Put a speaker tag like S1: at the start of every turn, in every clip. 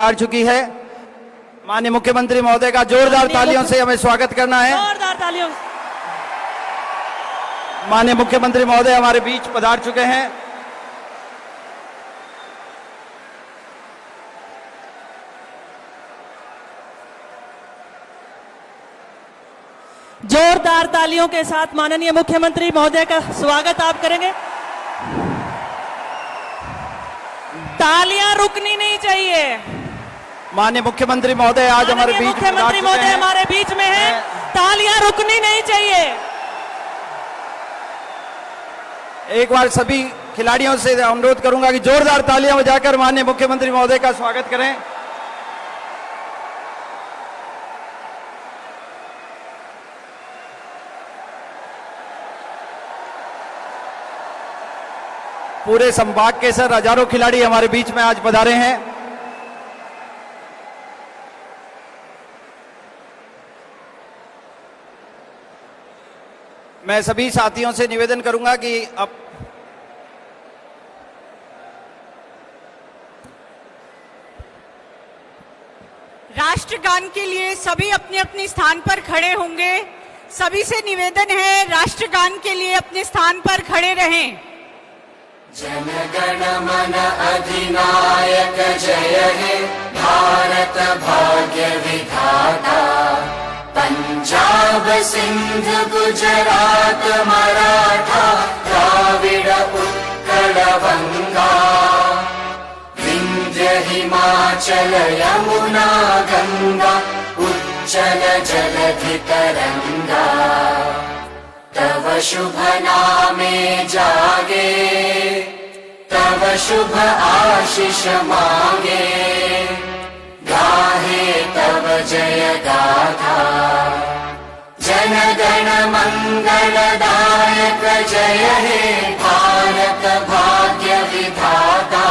S1: आ चुकी है। माननीय मुख्यमंत्री महोदय का जोरदार तालियों से हमें स्वागत करना है।
S2: जोरदार तालियों।
S1: माननीय मुख्यमंत्री महोदय हमारे बीच पधार चुके हैं।
S2: जोरदार तालियों के साथ माननीय मुख्यमंत्री महोदय का स्वागत आप करेंगे। तालियां रुकनी नहीं चाहिए।
S1: माननीय मुख्यमंत्री महोदय आज हमारे बीच
S2: मुख्यमंत्री महोदय हमारे बीच में हैं। तालियां रुकनी नहीं चाहिए।
S1: एक बार सभी खिलाड़ियों से अनुरोध करूंगा कि जोरदार तालियां बजाकर माननीय मुख्यमंत्री महोदय का स्वागत करें। पूरे संभाग के सर हजारों खिलाड़ी हमारे बीच में आज पधारे हैं। मैं सभी साथियों से निवेदन करूंगा कि अब
S3: राष्ट्रगान के लिए सभी अपने अपने स्थान पर खड़े होंगे। सभी से निवेदन है राष्ट्रगान के लिए अपने स्थान पर खड़े रहें।
S4: जन गण मन अधिनायक जय हे भारत भाग्य विधाता। पंजाब सिंध गुजरात मराठा द्राविड़ उत्कल बंगा। विंध्य हिमाचल यमुना गंगा उच्चल जलधि तरंगा। तव शुभ नामे जागे तव शुभ आशीष मांगे। गाहे तव जय गाथा जन गण मंगलदायक जय हे भारत भाग्य विधाता।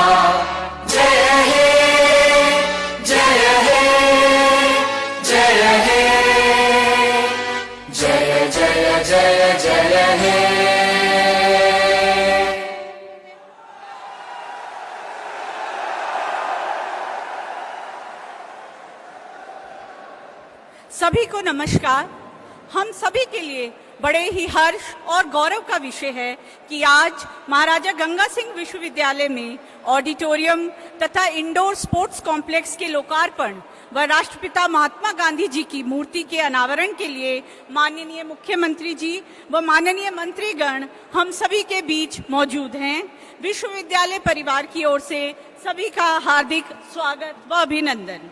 S4: जय हे जय हे जय हे जय जय जय जय हे।
S3: सभी को नमस्कार। हम सभी के लिए बड़े ही हर्ष और गौरव का विषय है कि आज महाराजा गंगा सिंह विश्वविद्यालय में ऑडिटोरियम तथा इंडोर स्पोर्ट्स कॉम्प्लेक्स के लोकार्पण व राष्ट्रपिता महात्मा गांधी जी की मूर्ति के अनावरण के लिए माननीय मुख्यमंत्री जी व माननीय मंत्रीगण हम सभी के बीच मौजूद हैं। विश्वविद्यालय परिवार की ओर से सभी का हार्दिक स्वागत व अभिनंदन।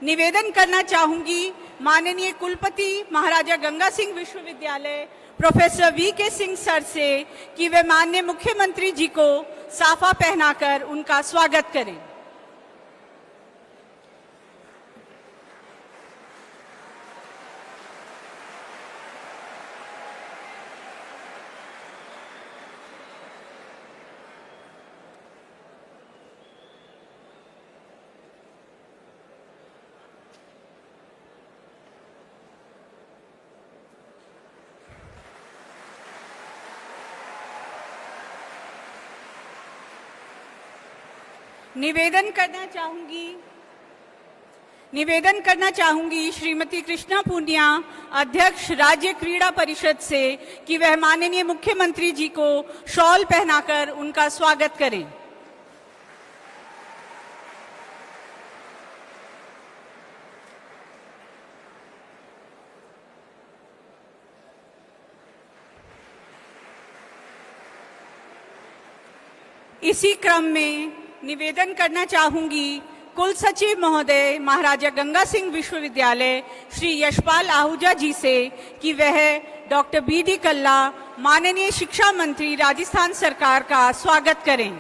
S3: निवेदन करना चाहूंगी माननीय कुलपति महाराजा गंगा सिंह विश्वविद्यालय प्रोफेसर वी.के. सिंह सर से कि वे माननीय मुख्यमंत्री जी को साफा पहनाकर उनका स्वागत करें। निवेदन करना चाहूंगी श्रीमती कृष्णा पूनिया अध्यक्ष राज्य क्रीड़ा परिषद से कि वह माननीय मुख्यमंत्री जी को शॉल पहनाकर उनका स्वागत करें। इसी क्रम में निवेदन करना चाहूंगी कुल सचिव महोदय महाराजा गंगा सिंह विश्वविद्यालय श्री यशपाल आहूजा जी से कि वह डॉक्टर बी.डी. कल्ला माननीय शिक्षा मंत्री राजस्थान सरकार का स्वागत करें।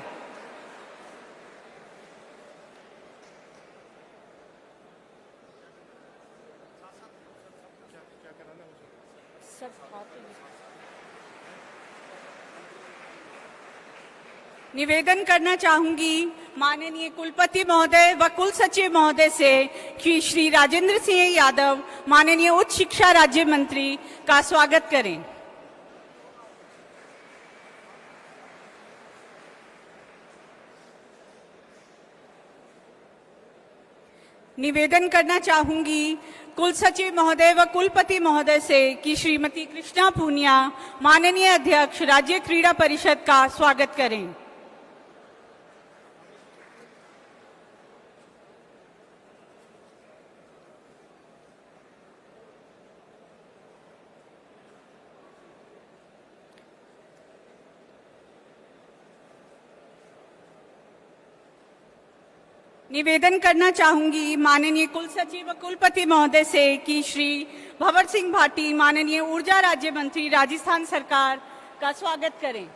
S3: निवेदन करना चाहूंगी माननीय कुलपति महोदय व कुल सचिव महोदय से कि श्री राजेंद्र सिंह यादव माननीय उच्च शिक्षा राज्य मंत्री का स्वागत करें। निवेदन करना चाहूंगी कुल सचिव महोदय व कुलपति महोदय से कि श्रीमती कृष्णा पूनिया माननीय अध्यक्ष राज्य क्रीड़ा परिषद का स्वागत करें। निवेदन करना चाहूंगी माननीय कुल सचिव व कुलपति महोदय से कि श्री भंवर सिंह भाटी माननीय ऊर्जा राज्य मंत्री राजस्थान सरकार का स्वागत करें।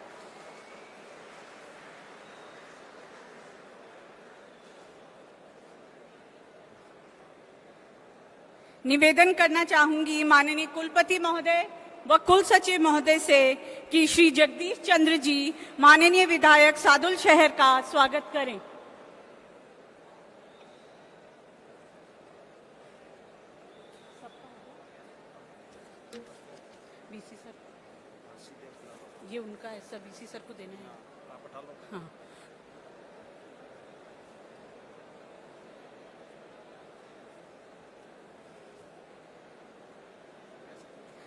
S3: निवेदन करना चाहूंगी माननीय कुलपति महोदय व कुल सचिव महोदय से कि श्री जगदीश चंद्र जी माननीय विधायक सादुल शहर का स्वागत करें। बीसी सर, ये उनका है सर, बीसी सर को देना है। हाँ।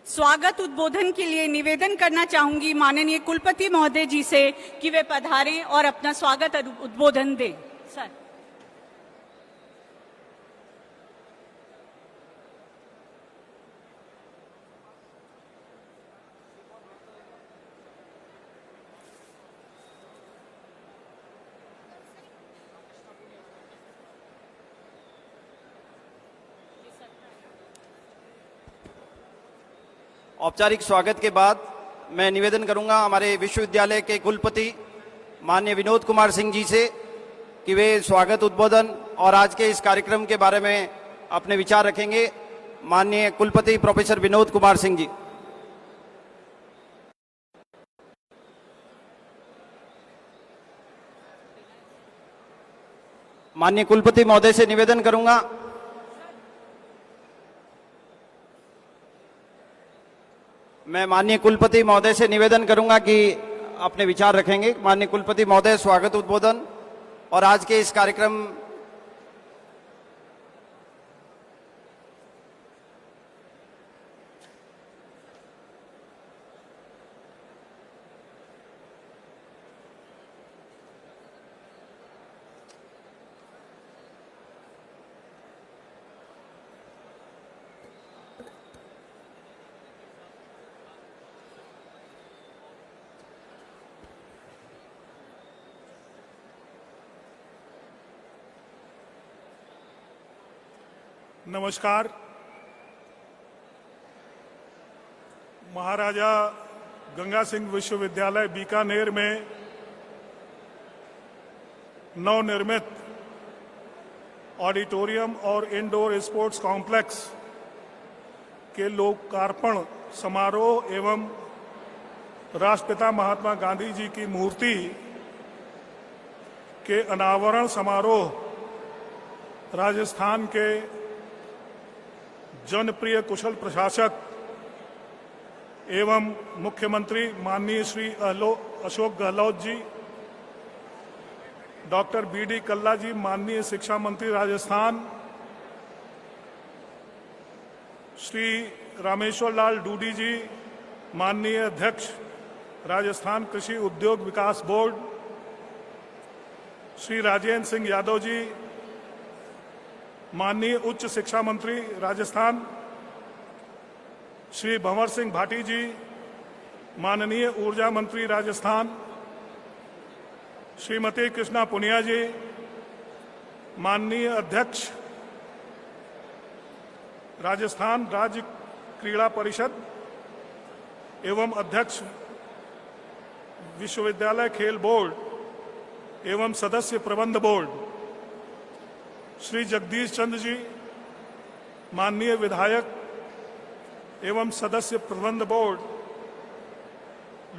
S3: स्वागत उद्बोधन के लिए निवेदन करना चाहूंगी माननीय कुलपति महोदय जी से कि वे पधारें और अपना स्वागत उद्बोधन दें। सर।
S1: औपचारिक स्वागत के बाद मैं निवेदन करूंगा हमारे विश्वविद्यालय के कुलपति माननीय विनोद कुमार सिंह जी से कि वे स्वागत उद्बोधन और आज के इस कार्यक्रम के बारे में अपने विचार रखेंगे। माननीय कुलपति प्रोफेसर विनोद कुमार सिंह जी। माननीय कुलपति महोदय से निवेदन करूंगा मैं माननीय कुलपति महोदय से निवेदन करूंगा कि अपने विचार रखेंगे। माननीय कुलपति महोदय स्वागत उद्बोधन और आज के इस कार्यक्रम
S5: नमस्कार। महाराजा गंगा सिंह विश्वविद्यालय बीकानेर में नवनिर्मित ऑडिटोरियम और इंडोर स्पोर्ट्स कॉम्प्लेक्स के लोकार्पण समारोह एवं राष्ट्रपिता महात्मा गांधी जी की मूर्ति के अनावरण समारोह राजस्थान के जनप्रिय कुशल प्रशासक एवं मुख्यमंत्री माननीय श्री अशोक गहलोत जी, डॉक्टर बी.डी. कल्ला जी माननीय शिक्षा मंत्री राजस्थान, श्री रामेश्वर लाल डूडी जी माननीय अध्यक्ष राजस्थान कृषि उद्योग विकास बोर्ड, श्री राजेंद्र सिंह यादव जी माननीय उच्च शिक्षा मंत्री राजस्थान, श्री भंवर सिंह भाटी जी माननीय ऊर्जा मंत्री राजस्थान, श्रीमती कृष्णा पूनिया जी माननीय अध्यक्ष राजस्थान राज्य क्रीड़ा परिषद एवं अध्यक्ष विश्वविद्यालय खेल बोर्ड एवं सदस्य प्रबंध बोर्ड, श्री जगदीश चंद्र जी माननीय विधायक एवं सदस्य प्रबंध बोर्ड,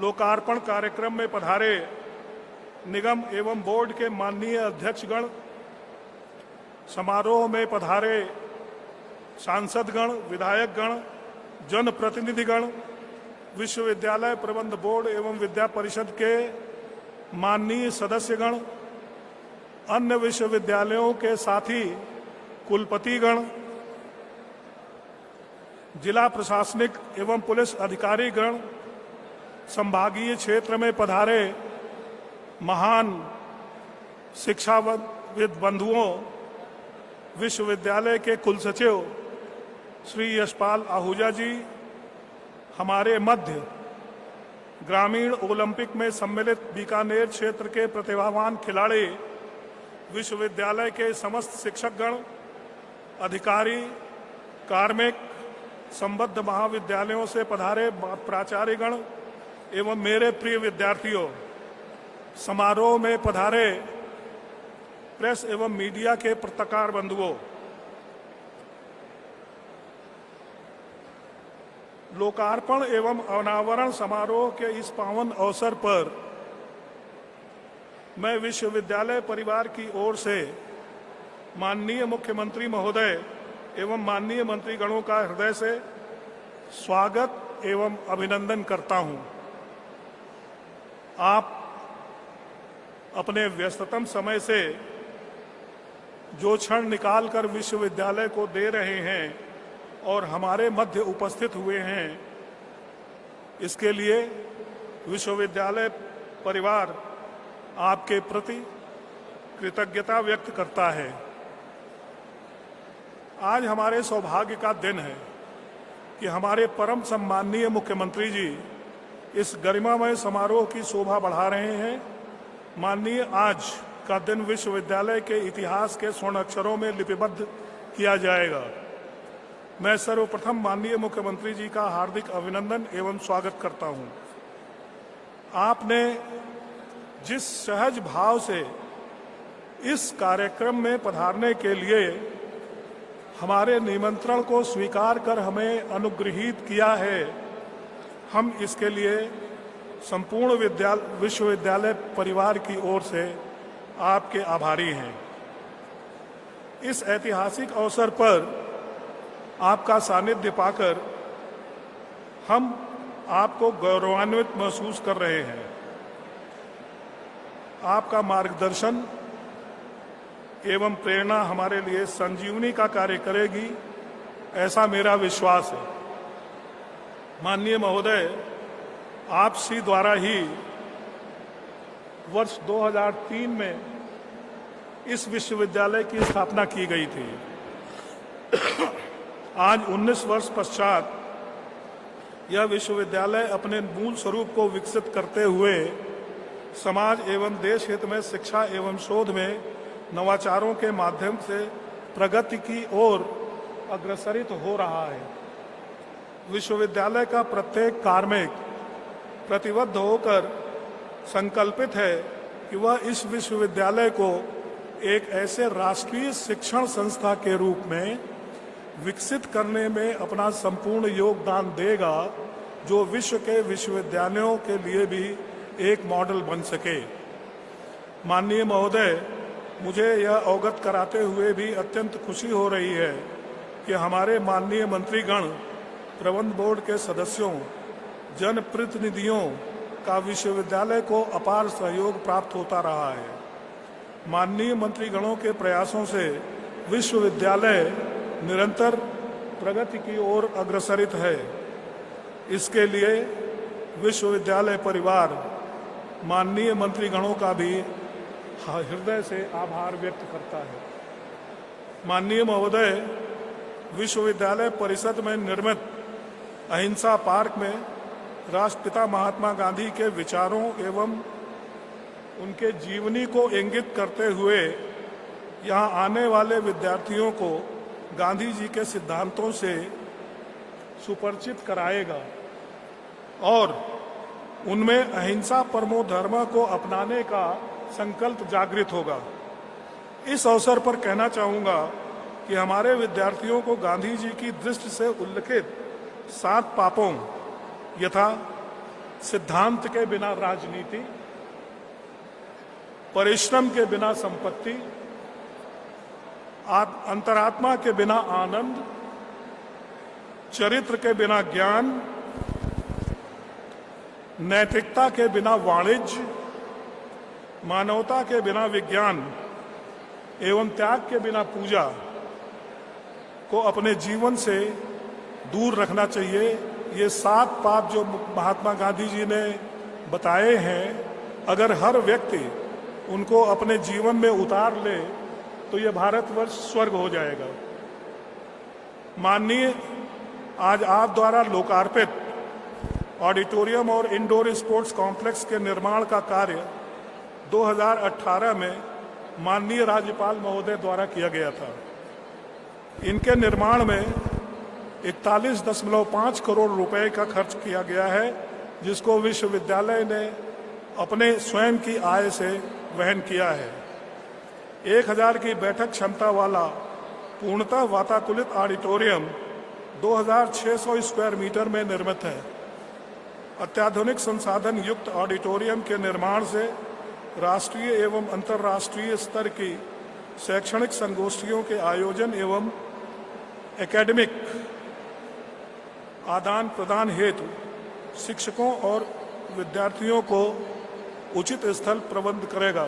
S5: लोकार्पण कार्यक्रम में पधारे निगम एवं बोर्ड के माननीय अध्यक्षगण, समारोह में पधारे सांसदगण, विधायकगण, जनप्रतिनिधिगण, विश्वविद्यालय प्रबंध बोर्ड एवं विद्या परिषद के माननीय सदस्यगण, अन्य विश्वविद्यालयों के साथी कुलपतिगण, जिला प्रशासनिक एवं पुलिस अधिकारीगण, संभागीय क्षेत्र में पधारे महान शिक्षाविद बंधुओं, विश्वविद्यालय के कुलसचिव श्री यशपाल आहूजा जी, हमारे मध्य ग्रामीण ओलंपिक में सम्मिलित बीकानेर क्षेत्र के प्रतिभावान खिलाड़ी, विश्वविद्यालय के समस्त शिक्षकगण, अधिकारी, कार्मिक, संबद्ध महाविद्यालयों से पधारे प्राचार्यगण एवं मेरे प्रिय विद्यार्थियों, समारोह में पधारे प्रेस एवं मीडिया के पत्रकार बंधुओं, लोकार्पण एवं अनावरण समारोह के इस पावन अवसर पर मैं विश्वविद्यालय परिवार की ओर से माननीय मुख्यमंत्री महोदय एवं माननीय मंत्रीगणों का हृदय से स्वागत एवं अभिनंदन करता हूं। आप अपने व्यस्ततम समय से जो क्षण निकालकर विश्वविद्यालय को दे रहे हैं और हमारे मध्य उपस्थित हुए हैं, इसके लिए विश्वविद्यालय परिवार आपके प्रति कृतज्ञता व्यक्त करता है। आज हमारे सौभाग्य का दिन है कि हमारे परम सम्माननीय मुख्यमंत्री जी इस गरिमामय समारोह की शोभा बढ़ा रहे हैं। माननीय आज का दिन विश्वविद्यालय के इतिहास के स्वर्ण अक्षरों में लिपिबद्ध किया जाएगा। मैं सर्वप्रथम माननीय मुख्यमंत्री जी का हार्दिक अभिनंदन एवं स्वागत करता हूं। आपने जिस सहज भाव से इस कार्यक्रम में पधारने के लिए हमारे निमंत्रण को स्वीकार कर हमें अनुग्रहित किया है, हम इसके लिए संपूर्ण विश्वविद्यालय परिवार की ओर से आपके आभारी हैं। इस ऐतिहासिक अवसर पर आपका सानिध्य पाकर हम आपको गौरवान्वित महसूस कर रहे हैं। आपका मार्गदर्शन एवं प्रेरणा हमारे लिए संजीवनी का कार्य करेगी, ऐसा मेरा विश्वास है। माननीय महोदय, आपसी द्वारा ही वर्ष 2003 में इस विश्वविद्यालय की स्थापना की गई थी। आज 19 वर्ष पश्चात यह विश्वविद्यालय अपने मूल स्वरूप को विकसित करते हुए समाज एवं देश हित में शिक्षा एवं शोध में नवाचारों के माध्यम से प्रगति की ओर अग्रसरित हो रहा है। विश्वविद्यालय का प्रत्येक कार्मिक प्रतिबद्ध होकर संकल्पित है कि वह इस विश्वविद्यालय को एक ऐसे राष्ट्रीय शिक्षण संस्था के रूप में विकसित करने में अपना संपूर्ण योगदान देगा, जो विश्व के विश्वविद्यालयों के लिए भी एक मॉडल बन सके। माननीय महोदय, मुझे यह अवगत कराते हुए भी अत्यंत खुशी हो रही है कि हमारे माननीय मंत्रीगण, प्रबंध बोर्ड के सदस्यों, जनप्रतिनिधियों का विश्वविद्यालय को अपार सहयोग प्राप्त होता रहा है। माननीय मंत्रीगणों के प्रयासों से विश्वविद्यालय निरंतर प्रगति की ओर अग्रसरित है। इसके लिए विश्वविद्यालय परिवार माननीय मंत्रीगणों का भी हृदय से आभार व्यक्त करता है। माननीय महोदय, विश्वविद्यालय परिषद में निर्मित अहिंसा पार्क में राष्ट्रपिता महात्मा गांधी के विचारों एवं उनके जीवनी को इंगित करते हुए यहाँ आने वाले विद्यार्थियों को गांधी जी के सिद्धांतों से सुपरिचित कराएगा और उनमें अहिंसा परमो धर्म को अपनाने का संकल्प जागृत होगा। इस अवसर पर कहना चाहूँगा कि हमारे विद्यार्थियों को गांधी जी की दृष्टि से उल्लिखित 7 पापों यथा सिद्धांत के बिना राजनीति, परिश्रम के बिना संपत्ति, अंतरात्मा के बिना आनंद, चरित्र के बिना ज्ञान, नैतिकता के बिना वाणिज्य, मानवता के बिना विज्ञान एवं त्याग के बिना पूजा, को अपने जीवन से दूर रखना चाहिए। ये 7 पाप जो महात्मा गांधी जी ने बताए हैं, अगर हर व्यक्ति उनको अपने जीवन में उतार ले तो ये भारतवर्ष स्वर्ग हो जाएगा। माननीय, आज आप द्वारा लोकार्पित ऑडिटोरियम और इंडोर स्पोर्ट्स कॉम्प्लेक्स के निर्माण का कार्य 2018 में माननीय राज्यपाल महोदय द्वारा किया गया था। इनके निर्माण में 41.5 करोड़ रुपए का खर्च किया गया है, जिसको विश्वविद्यालय ने अपने स्वयं की आय से वहन किया है। 1000 की बैठक क्षमता वाला पूर्णतः वातानुकूलित ऑडिटोरियम 2600 स्क्वायर मीटर में निर्मित है। अत्याधुनिक संसाधन युक्त ऑडिटोरियम के निर्माण से राष्ट्रीय एवं अंतर्राष्ट्रीय स्तर की शैक्षणिक संगोष्ठियों के आयोजन एवं एकेडमिक आदान प्रदान हेतु शिक्षकों और विद्यार्थियों को उचित स्थल प्रबंध करेगा।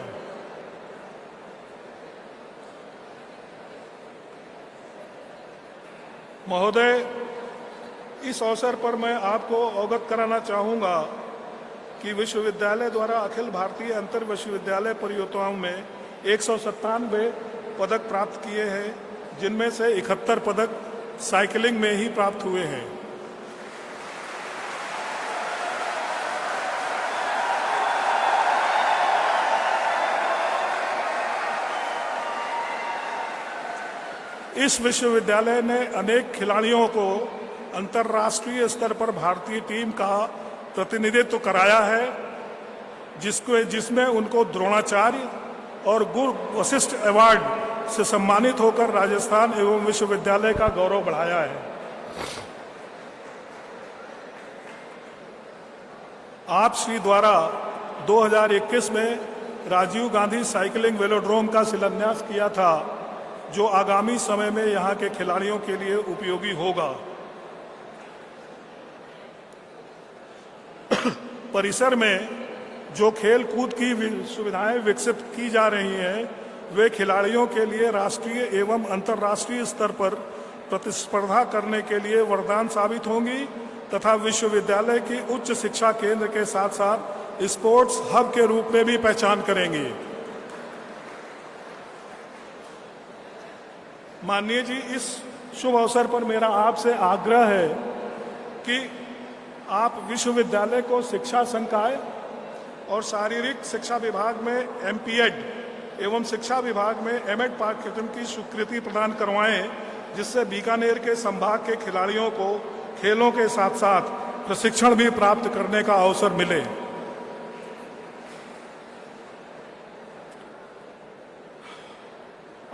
S5: महोदय, इस अवसर पर मैं आपको अवगत कराना चाहूँगा कि विश्वविद्यालय द्वारा अखिल भारतीय अंतर विश्वविद्यालय प्रतियोगिताओं में 197 पदक प्राप्त किए हैं, जिनमें से 71 पदक साइकिलिंग में ही प्राप्त हुए हैं। इस विश्वविद्यालय ने अनेक खिलाड़ियों को अंतर्राष्ट्रीय स्तर पर भारतीय टीम का प्रतिनिधित्व कराया है, जिसमें उनको द्रोणाचार्य और गुरु वशिष्ठ अवार्ड से सम्मानित होकर राजस्थान एवं विश्वविद्यालय का गौरव बढ़ाया है। आप श्री द्वारा 2021 में राजीव गांधी साइकिलिंग वेलोड्रोम का शिलान्यास किया था, जो आगामी समय में यहाँ के खिलाड़ियों के लिए उपयोगी होगा। परिसर में जो खेल कूद की सुविधाएं विकसित की जा रही हैं, वे खिलाड़ियों के लिए राष्ट्रीय एवं अंतर्राष्ट्रीय स्तर पर प्रतिस्पर्धा करने के लिए वरदान साबित होंगी तथा विश्वविद्यालय की उच्च शिक्षा केंद्र के साथ साथ स्पोर्ट्स हब के रूप में भी पहचान करेंगी। माननीय जी, इस शुभ अवसर पर मेरा आपसे आग्रह है कि आप विश्वविद्यालय को शिक्षा संकाय और शारीरिक शिक्षा विभाग में एमपीएड एवं शिक्षा विभाग में एमएड पाठ्यक्रम की स्वीकृति प्रदान करवाएं, जिससे बीकानेर के संभाग के खिलाड़ियों को खेलों के साथ साथ प्रशिक्षण भी प्राप्त करने का अवसर मिले।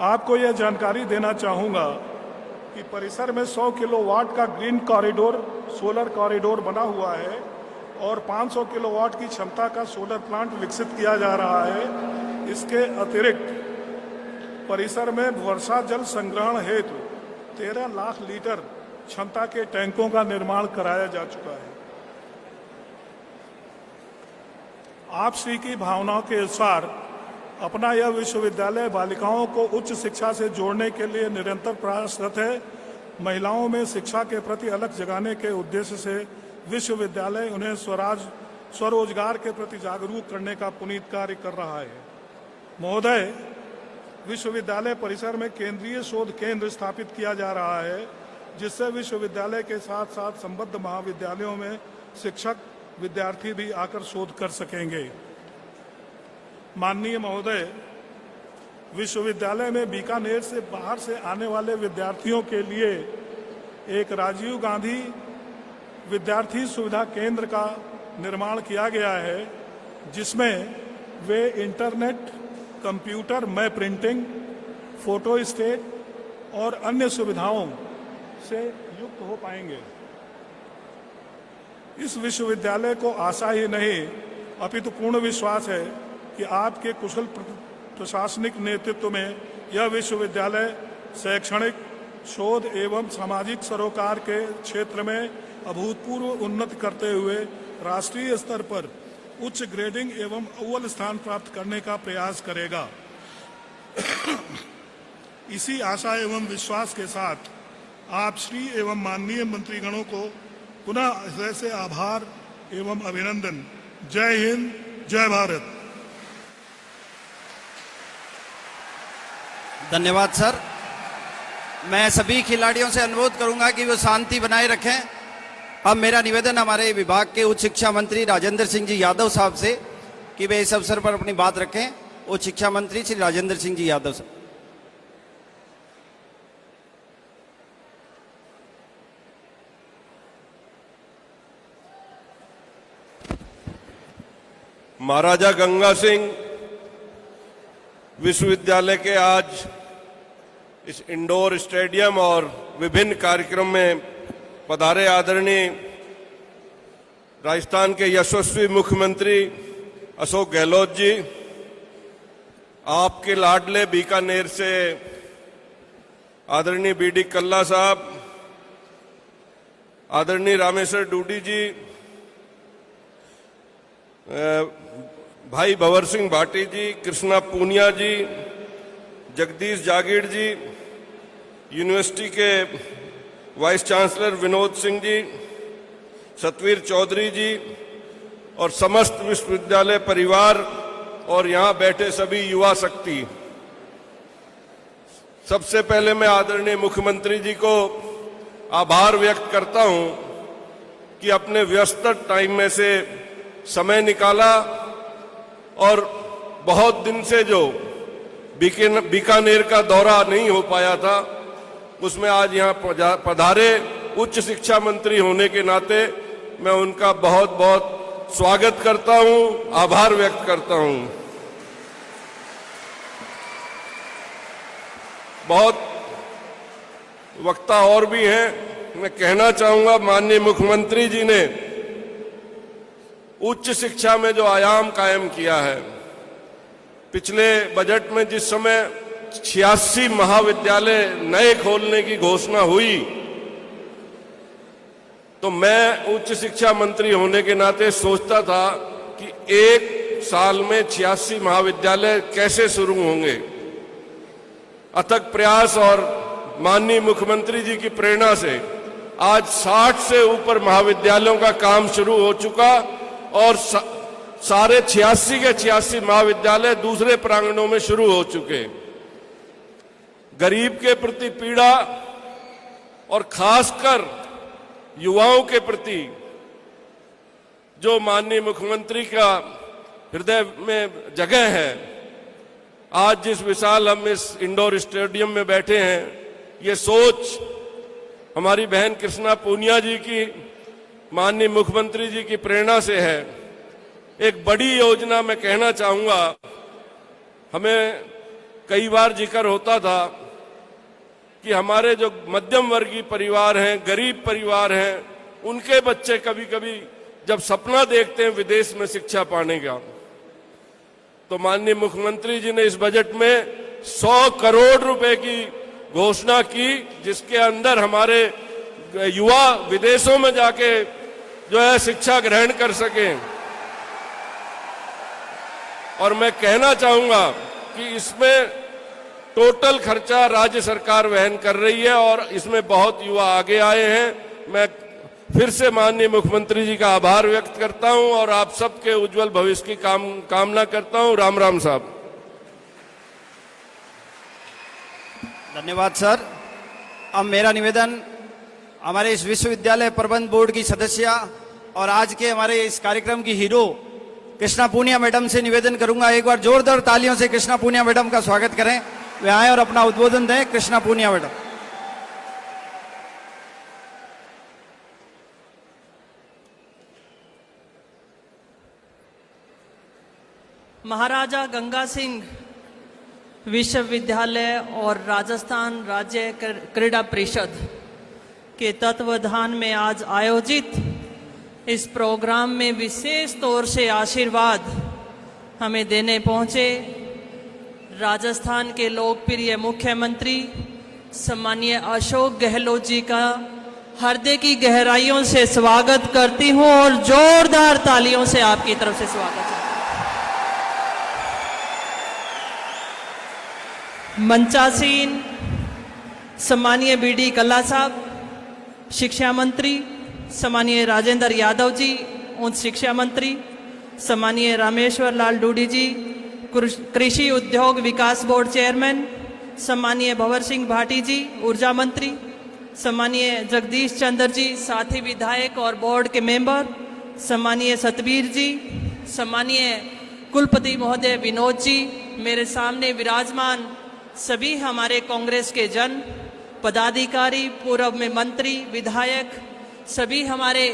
S5: आपको यह जानकारी देना चाहूँगा कि परिसर में 100 किलोवाट का ग्रीन कॉरिडोर सोलर कॉरिडोर बना हुआ है और 500 किलोवाट की क्षमता का सोलर प्लांट विकसित किया जा रहा है। इसके अतिरिक्त परिसर में वर्षा जल संग्रहण हेतु 13 लाख लीटर क्षमता के टैंकों का निर्माण कराया जा चुका है। आप श्री की भावनाओं के अनुसार अपना यह विश्वविद्यालय बालिकाओं को उच्च शिक्षा से जोड़ने के लिए निरंतर प्रयासरत है। महिलाओं में शिक्षा के प्रति अलग जगाने के उद्देश्य से विश्वविद्यालय उन्हें स्वरोजगार के प्रति जागरूक करने का पुनीत कार्य कर रहा है। महोदय, विश्वविद्यालय परिसर में केंद्रीय शोध केंद्र स्थापित किया जा रहा है, जिससे विश्वविद्यालय के साथ साथ संबद्ध महाविद्यालयों में शिक्षक विद्यार्थी भी आकर शोध कर सकेंगे। माननीय महोदय, विश्वविद्यालय में बीकानेर से बाहर से आने वाले विद्यार्थियों के लिए एक राजीव गांधी विद्यार्थी सुविधा केंद्र का निर्माण किया गया है, जिसमें वे इंटरनेट, कंप्यूटर में प्रिंटिंग, फोटो स्टेट और अन्य सुविधाओं से युक्त हो पाएंगे। इस विश्वविद्यालय को आशा ही नहीं अपितु पूर्ण विश्वास है कि आपके कुशल प्रशासनिक नेतृत्व में यह विश्वविद्यालय शैक्षणिक, शोध एवं सामाजिक सरोकार के क्षेत्र में अभूतपूर्व उन्नति करते हुए राष्ट्रीय स्तर पर उच्च ग्रेडिंग एवं अव्वल स्थान प्राप्त करने का प्रयास करेगा। इसी आशा एवं विश्वास के साथ आप श्री एवं माननीय मंत्रीगणों को पुनः हृदय से आभार एवं अभिनंदन। जय हिंद, जय भारत।
S1: धन्यवाद सर। मैं सभी खिलाड़ियों से अनुरोध करूंगा कि वो शांति बनाए रखें। अब मेरा निवेदन हमारे विभाग के उच्च शिक्षा मंत्री राजेंद्र सिंह जी यादव साहब से कि वे इस अवसर पर अपनी बात रखें। उच्च शिक्षा मंत्री श्री राजेंद्र सिंह जी यादव साहब।
S6: महाराजा गंगा सिंह विश्वविद्यालय के आज इस इंडोर स्टेडियम और विभिन्न कार्यक्रम में पधारे आदरणीय राजस्थान के यशस्वी मुख्यमंत्री अशोक गहलोत जी, आपके लाडले बीकानेर से आदरणीय बीडी कल्ला साहब, आदरणीय रामेश्वर डूडी जी, भाई भंवर सिंह भाटी जी, कृष्णा पूनिया जी, जगदीश जागीर जी, यूनिवर्सिटी के वाइस चांसलर विनोद सिंह जी, सतवीर चौधरी जी और समस्त विश्वविद्यालय परिवार और यहाँ बैठे सभी युवा शक्ति। सबसे पहले मैं आदरणीय मुख्यमंत्री जी को आभार व्यक्त करता हूँ कि अपने व्यस्त टाइम में से समय निकाला और बहुत दिन से जो बीकानेर का दौरा नहीं हो पाया था उसमें आज यहाँ पधारे। उच्च शिक्षा मंत्री होने के नाते मैं उनका बहुत बहुत स्वागत करता हूँ, आभार व्यक्त करता हूँ। बहुत वक्ता और भी हैं। मैं कहना चाहूंगा माननीय मुख्यमंत्री जी ने उच्च शिक्षा में जो आयाम कायम किया है, पिछले बजट में जिस समय 86 महाविद्यालय नए खोलने की घोषणा हुई तो मैं उच्च शिक्षा मंत्री होने के नाते सोचता था कि एक साल में 86 महाविद्यालय कैसे शुरू होंगे। अथक प्रयास और माननीय मुख्यमंत्री जी की प्रेरणा से आज 60 से ऊपर महाविद्यालयों का काम शुरू हो चुका और सारे 86 के 86 महाविद्यालय दूसरे प्रांगणों में शुरू हो चुके। गरीब के प्रति पीड़ा और खासकर युवाओं के प्रति जो माननीय मुख्यमंत्री का हृदय में जगह है, आज जिस विशाल हम इस इंडोर स्टेडियम में बैठे हैं, ये सोच हमारी बहन कृष्णा पूनिया जी की माननीय मुख्यमंत्री जी की प्रेरणा से है। एक बड़ी योजना मैं कहना चाहूंगा, हमें कई बार जिक्र होता था कि हमारे जो मध्यम वर्गीय परिवार हैं, गरीब परिवार हैं, उनके बच्चे कभी कभी जब सपना देखते हैं विदेश में शिक्षा पाने का, तो माननीय मुख्यमंत्री जी ने इस बजट में 100 करोड़ रुपए की घोषणा की, जिसके अंदर हमारे युवा विदेशों में जाके जो है शिक्षा ग्रहण कर सकें। और मैं कहना चाहूंगा कि इसमें टोटल खर्चा राज्य सरकार वहन कर रही है और इसमें बहुत युवा आगे आए हैं। मैं फिर से माननीय मुख्यमंत्री जी का आभार व्यक्त करता हूं और आप सबके उज्जवल भविष्य की कामना करता हूं। राम राम साहब।
S1: धन्यवाद सर। अब मेरा निवेदन हमारे इस विश्वविद्यालय प्रबंध बोर्ड की सदस्य और आज के हमारे इस कार्यक्रम की हीरो कृष्णा पूनिया मैडम से निवेदन करूंगा, एक बार जोरदार तालियों से कृष्णा पूनिया मैडम का स्वागत करें। वे आए और अपना उद्बोधन दें। कृष्णा पूनिया मैडम।
S2: महाराजा गंगा सिंह विश्वविद्यालय और राजस्थान राज्य क्रीड़ा परिषद के तत्वावधान में आज आयोजित इस प्रोग्राम में विशेष तौर से आशीर्वाद हमें देने पहुंचे राजस्थान के लोकप्रिय मुख्यमंत्री सम्मानीय अशोक गहलोत जी का हृदय की गहराइयों से स्वागत करती हूं और जोरदार तालियों से आपकी तरफ से स्वागत है। मंचासीन सम्मानीय बीडी कल्ला साहब, शिक्षा मंत्री, सम्मानीय राजेंद्र यादव जी, उच्च शिक्षा मंत्री, सम्मानीय रामेश्वर लाल डूडी जी, कृषि उद्योग विकास बोर्ड चेयरमैन, सम्मानीय भंवर सिंह भाटी जी, ऊर्जा मंत्री, सम्मानीय जगदीश चंद्र जी, साथी विधायक और बोर्ड के मेंबर, सम्मानीय सतबीर जी, सम्मानीय कुलपति महोदय विनोद जी, मेरे सामने विराजमान सभी हमारे कांग्रेस के जन, पदाधिकारी, पूर्व में मंत्री, विधायक, सभी हमारे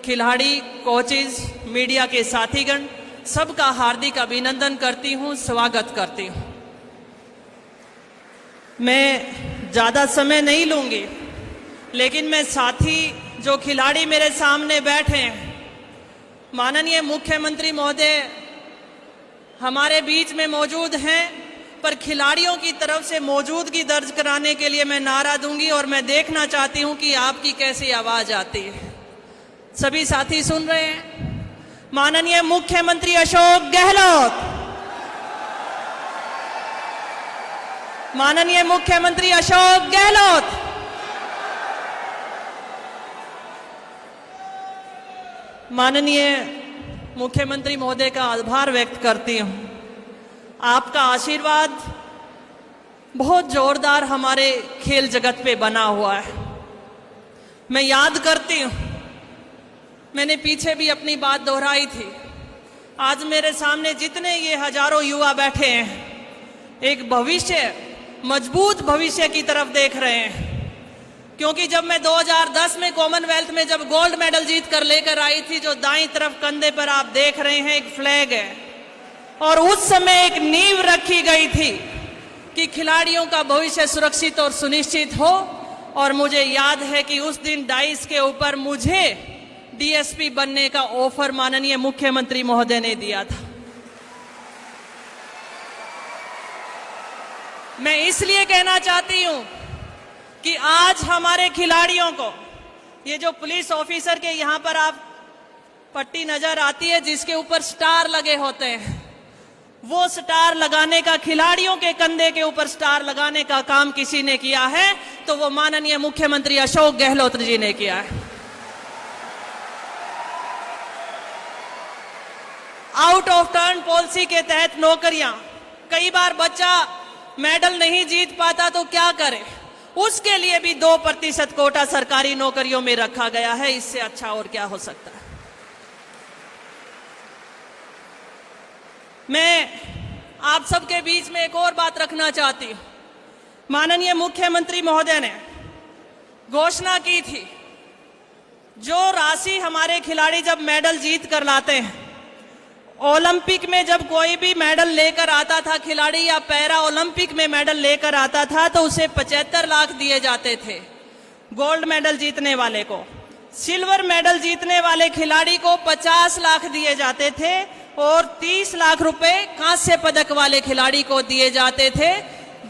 S2: खिलाड़ी, कोचेज, मीडिया के साथीगण, सबका हार्दिक अभिनंदन करती हूं, स्वागत करती हूं। मैं ज़्यादा समय नहीं लूंगी, लेकिन मैं साथी जो खिलाड़ी मेरे सामने बैठे हैं, माननीय मुख्यमंत्री महोदय हमारे बीच में मौजूद हैं, पर खिलाड़ियों की तरफ से मौजूदगी दर्ज कराने के लिए मैं नारा दूंगी और मैं देखना चाहती हूं कि आपकी कैसी आवाज आती है। सभी साथी सुन रहे हैं? माननीय मुख्यमंत्री अशोक गहलोत, माननीय मुख्यमंत्री अशोक गहलोत। माननीय मुख्यमंत्री महोदय का आभार व्यक्त करती हूं। आपका आशीर्वाद बहुत जोरदार हमारे खेल जगत पे बना हुआ है। मैं याद करती हूं, मैंने पीछे भी अपनी बात दोहराई थी, आज मेरे सामने जितने ये हजारों युवा बैठे हैं, एक भविष्य, मजबूत भविष्य की तरफ देख रहे हैं। क्योंकि जब मैं 2010 में कॉमनवेल्थ में जब गोल्ड मेडल जीत कर लेकर आई थी, जो दाईं तरफ कंधे पर आप देख रहे हैं एक फ्लैग है, और उस समय एक नींव रखी गई थी कि खिलाड़ियों का भविष्य सुरक्षित और सुनिश्चित हो। और मुझे याद है कि उस दिन डाइस के ऊपर मुझे डीएसपी बनने का ऑफर माननीय मुख्यमंत्री महोदय ने दिया था। मैं इसलिए कहना चाहती हूं कि आज हमारे खिलाड़ियों को, ये जो पुलिस ऑफिसर के यहां पर आप पट्टी नजर आती है जिसके ऊपर स्टार लगे होते हैं, वो स्टार लगाने का, खिलाड़ियों के कंधे के ऊपर स्टार लगाने का काम किसी ने किया है तो वो माननीय मुख्यमंत्री अशोक गहलोत जी ने किया है। आउट ऑफ टर्न पॉलिसी के तहत नौकरियां, कई बार बच्चा मेडल नहीं जीत पाता तो क्या करे, उसके लिए भी 2% कोटा सरकारी नौकरियों में रखा गया है। इससे अच्छा और क्या हो सकता है। मैं आप सबके बीच में एक और बात रखना चाहती हूं। माननीय मुख्यमंत्री महोदय ने घोषणा की थी, जो राशि हमारे खिलाड़ी जब मेडल जीत कर लाते हैं, ओलंपिक में जब कोई भी मेडल लेकर आता था खिलाड़ी, या पैरा ओलंपिक में मेडल लेकर आता था, तो उसे 75 लाख दिए जाते थे गोल्ड मेडल जीतने वाले को। सिल्वर मेडल जीतने वाले खिलाड़ी को 50 लाख दिए जाते थे और 30 लाख रुपए कांस्य पदक वाले खिलाड़ी को दिए जाते थे,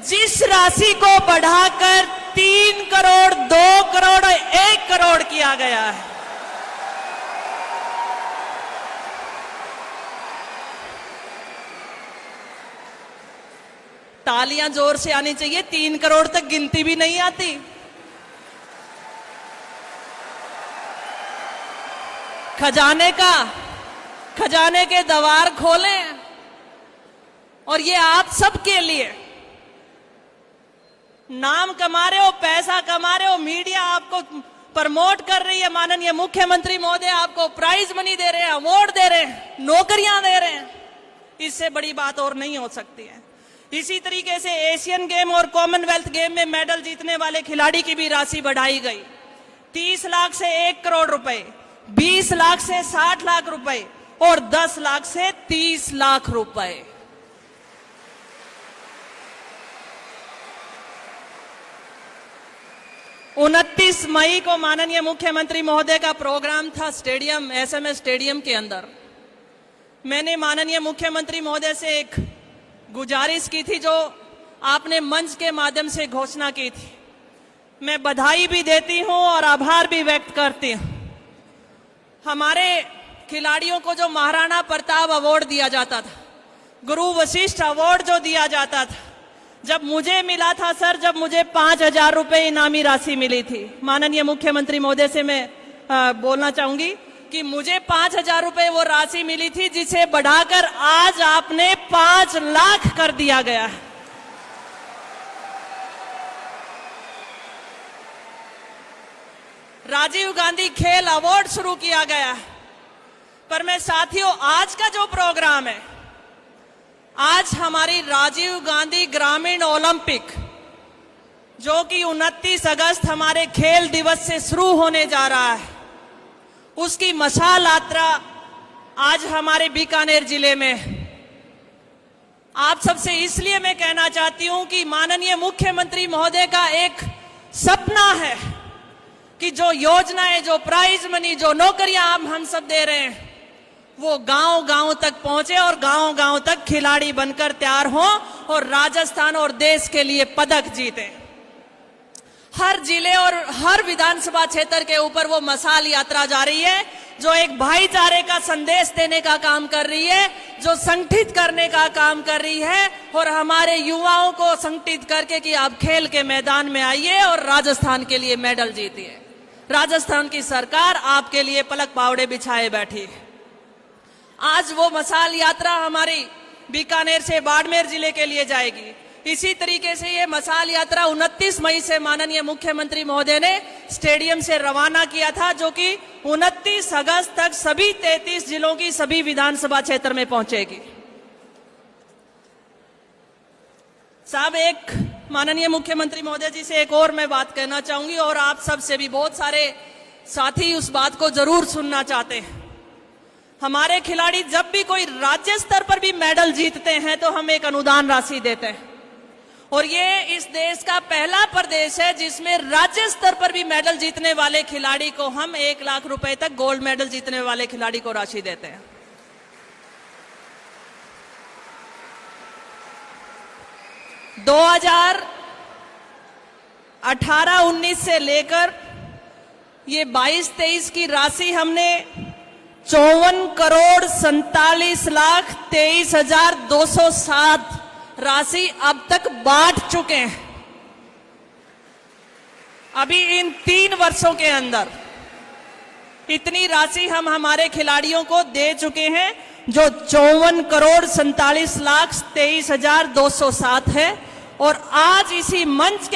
S2: जिस राशि को बढ़ाकर 3 करोड़, 2 करोड़ और 1 करोड़ किया गया है। तालियां जोर से आनी चाहिए, 3 करोड़ तक गिनती भी नहीं आती। खजाने के द्वार खोलें, और ये आप सबके लिए नाम कमा रहे हो, पैसा कमा रहे हो, मीडिया आपको प्रमोट कर रही है, माननीय मुख्यमंत्री महोदय आपको प्राइज मनी दे रहे हैं, अवार्ड दे रहे हैं, नौकरियां दे रहे हैं। इससे बड़ी बात और नहीं हो सकती है। इसी तरीके से एशियन गेम और कॉमनवेल्थ गेम में मेडल जीतने वाले खिलाड़ी की भी राशि बढ़ाई गई, 30 लाख से 1 करोड़ रुपए, 20 लाख से 60 लाख रुपए और 10 लाख से 30 लाख रुपए। उनतीस मई को माननीय मुख्यमंत्री महोदय का प्रोग्राम था स्टेडियम, एसएमएस स्टेडियम के अंदर। मैंने माननीय मुख्यमंत्री महोदय से एक गुजारिश की थी, जो आपने मंच के माध्यम से घोषणा की थी। मैं बधाई भी देती हूं और आभार भी व्यक्त करती हूं। हमारे खिलाड़ियों को जो महाराणा प्रताप अवार्ड दिया जाता था, गुरु वशिष्ठ अवार्ड जो दिया जाता था, जब मुझे मिला था सर, जब मुझे 5,000 रुपए इनामी राशि मिली थी, माननीय मुख्यमंत्री महोदय से मैं बोलना चाहूंगी कि मुझे 5,000 रुपए वो राशि मिली थी, जिसे बढ़ाकर आज आपने 5 लाख कर दिया गया है। राजीव गांधी खेल अवार्ड शुरू किया गया है। पर मैं साथियों, आज का जो प्रोग्राम है, आज हमारी राजीव गांधी ग्रामीण ओलंपिक, जो कि 29 अगस्त हमारे खेल दिवस से शुरू होने जा रहा है, उसकी मशाल यात्रा आज हमारे बीकानेर जिले में। आप सबसे इसलिए मैं कहना चाहती हूं कि माननीय मुख्यमंत्री महोदय का एक सपना है कि जो योजनाएं, जो प्राइज मनी, जो नौकरियां हम सब दे रहे हैं, वो गांव गांव तक पहुंचे और गांव गांव तक खिलाड़ी बनकर तैयार हों और राजस्थान और देश के लिए पदक जीते। हर जिले और हर विधानसभा क्षेत्र के ऊपर वो मशाल यात्रा जा रही है, जो एक भाईचारे का संदेश देने का काम कर रही है, जो संगठित करने का काम कर रही है और हमारे युवाओं को संगठित करके कि आप खेल के मैदान में आइए और राजस्थान के लिए मेडल जीतिए। राजस्थान की सरकार आपके लिए पलक पावड़े बिछाए बैठी है। आज वो मशाल यात्रा हमारी बीकानेर से बाड़मेर जिले के लिए जाएगी। इसी तरीके से ये मशाल यात्रा 29 मई से माननीय मुख्यमंत्री महोदय ने स्टेडियम से रवाना किया था, जो कि 29 अगस्त तक सभी 33 जिलों की सभी विधानसभा क्षेत्र में पहुंचेगी। साहब, एक माननीय मुख्यमंत्री महोदय जी से एक और मैं बात कहना चाहूंगी, और आप सब से भी बहुत सारे साथी उस बात को जरूर सुनना चाहते हैं। हमारे खिलाड़ी जब भी कोई राज्य स्तर पर भी मेडल जीतते हैं तो हम एक अनुदान राशि देते हैं, और ये इस देश का पहला प्रदेश है जिसमें राज्य स्तर पर भी मेडल जीतने वाले खिलाड़ी को हम 1 लाख रुपए तक, गोल्ड मेडल जीतने वाले खिलाड़ी को राशि देते हैं। दो 2018-19 से लेकर ये 22-23 की राशि हमने 54,47,23,207 राशि अब तक बांट चुके हैं। अभी इन 3 वर्षों के अंदर इतनी राशि हम हमारे खिलाड़ियों को दे चुके हैं, जो 54,47,23,207 है। और आज इसी मंच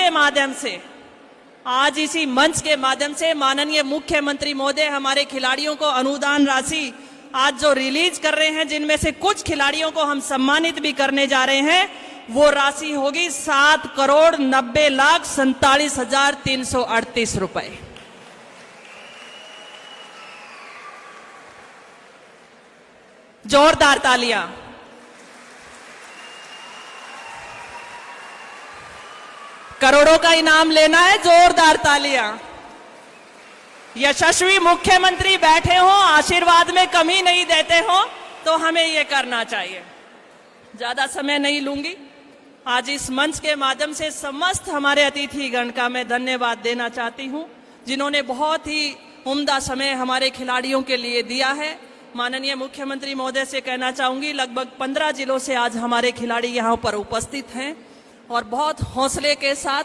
S2: के माध्यम से माननीय मुख्यमंत्री महोदय हमारे खिलाड़ियों को अनुदान राशि आज जो रिलीज कर रहे हैं, जिनमें से कुछ खिलाड़ियों को हम सम्मानित भी करने जा रहे हैं, वो राशि होगी 7,90,47,338 रुपए। जोरदार तालियां। करोड़ों का इनाम लेना है, जोरदार तालियां। यशस्वी मुख्यमंत्री बैठे हो, आशीर्वाद में कमी नहीं देते हो, तो हमें ये करना चाहिए। ज्यादा समय नहीं लूंगी। आज इस मंच के माध्यम से समस्त हमारे अतिथिगण का मैं धन्यवाद देना चाहती हूं, जिन्होंने बहुत ही उम्दा समय हमारे खिलाड़ियों के लिए दिया है। माननीय मुख्यमंत्री महोदय से कहना चाहूंगी, लगभग 15 जिलों से आज हमारे खिलाड़ी यहाँ पर उपस्थित हैं और बहुत हौसले के साथ।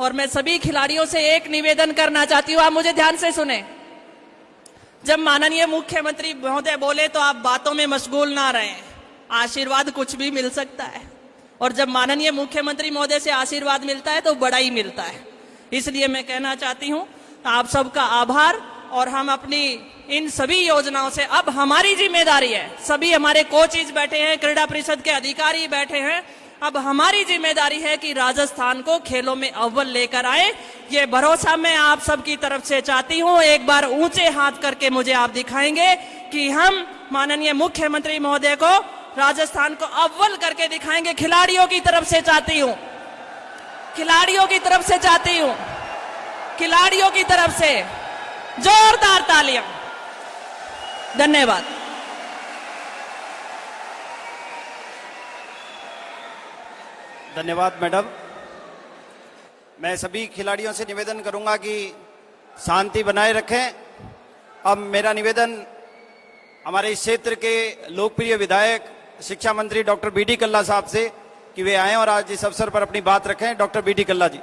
S2: और मैं सभी खिलाड़ियों से एक निवेदन करना चाहती हूँ, आप मुझे ध्यान से सुने। जब माननीय मुख्यमंत्री महोदय बोले तो आप बातों में मशगूल ना रहें। आशीर्वाद कुछ भी मिल सकता है, और जब माननीय मुख्यमंत्री महोदय से आशीर्वाद मिलता है तो बड़ा ही मिलता है। इसलिए मैं कहना चाहती हूँ आप सबका आभार। और हम अपनी इन सभी योजनाओं से, अब हमारी जिम्मेदारी है, सभी हमारे कोचेज बैठे हैं, क्रीड़ा परिषद के अधिकारी बैठे हैं, अब हमारी जिम्मेदारी है कि राजस्थान को खेलों में अव्वल लेकर आए। ये भरोसा मैं आप सबकी तरफ से चाहती हूँ। एक बार ऊंचे हाथ करके मुझे आप दिखाएंगे कि हम माननीय मुख्यमंत्री महोदय को राजस्थान को अव्वल करके दिखाएंगे। खिलाड़ियों की तरफ से चाहती हूँ, खिलाड़ियों की तरफ से चाहती हूँ, खिलाड़ियों की तरफ से जोरदार तालियां। धन्यवाद।
S1: धन्यवाद मैडम। मैं सभी खिलाड़ियों से निवेदन करूंगा कि शांति बनाए रखें। अब मेरा निवेदन हमारे इस क्षेत्र के लोकप्रिय विधायक शिक्षा मंत्री डॉक्टर बी डी कल्ला साहब से कि वे आएं और आज इस अवसर पर अपनी बात रखें। डॉक्टर बी डी कल्ला जी।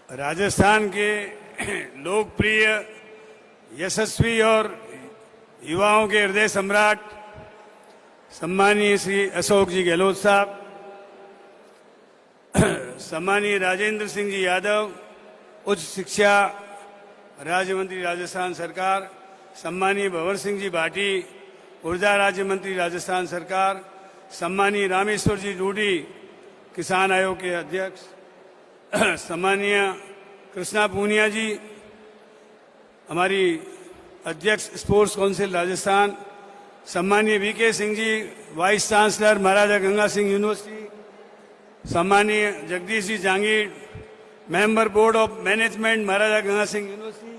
S7: राजस्थान के लोकप्रिय, यशस्वी और युवाओं के हृदय सम्राट सम्मानीय श्री अशोक जी गहलोत साहब, सम्मानीय राजेंद्र सिंह जी यादव, उच्च शिक्षा राज्य मंत्री राजस्थान सरकार, सम्मानीय भंवर सिंह जी भाटी, ऊर्जा राज्य मंत्री राजस्थान सरकार, सम्मानीय रामेश्वर जी डूडी, किसान आयोग के अध्यक्ष, सम्मानीय कृष्णा पूनिया जी, हमारी अध्यक्ष स्पोर्ट्स काउंसिल राजस्थान, सम्मानीय VK Singh ji, vice chancellor Maharaja Ganga Singh university, सम्मानीय Jagdish ji Jangir, member board of management Maharaja Ganga Singh university,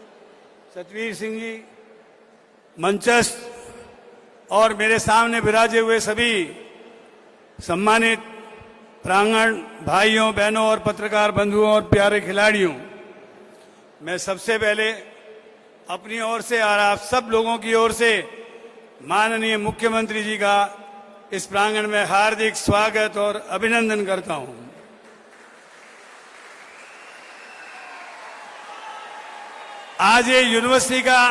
S7: Satvir Singh ji, मंचस्थ और मेरे सामने विराजे हुए सभी सम्मानित प्रांगण भाइयों बहनों और पत्रकार बंधुओं और प्यारे खिलाड़ियों, मैं सबसे पहले अपनी ओर से और आप सब लोगों की ओर से माननीय मुख्यमंत्री जी का इस प्रांगण में हार्दिक स्वागत और अभिनंदन करता हूं। आज ये यूनिवर्सिटी का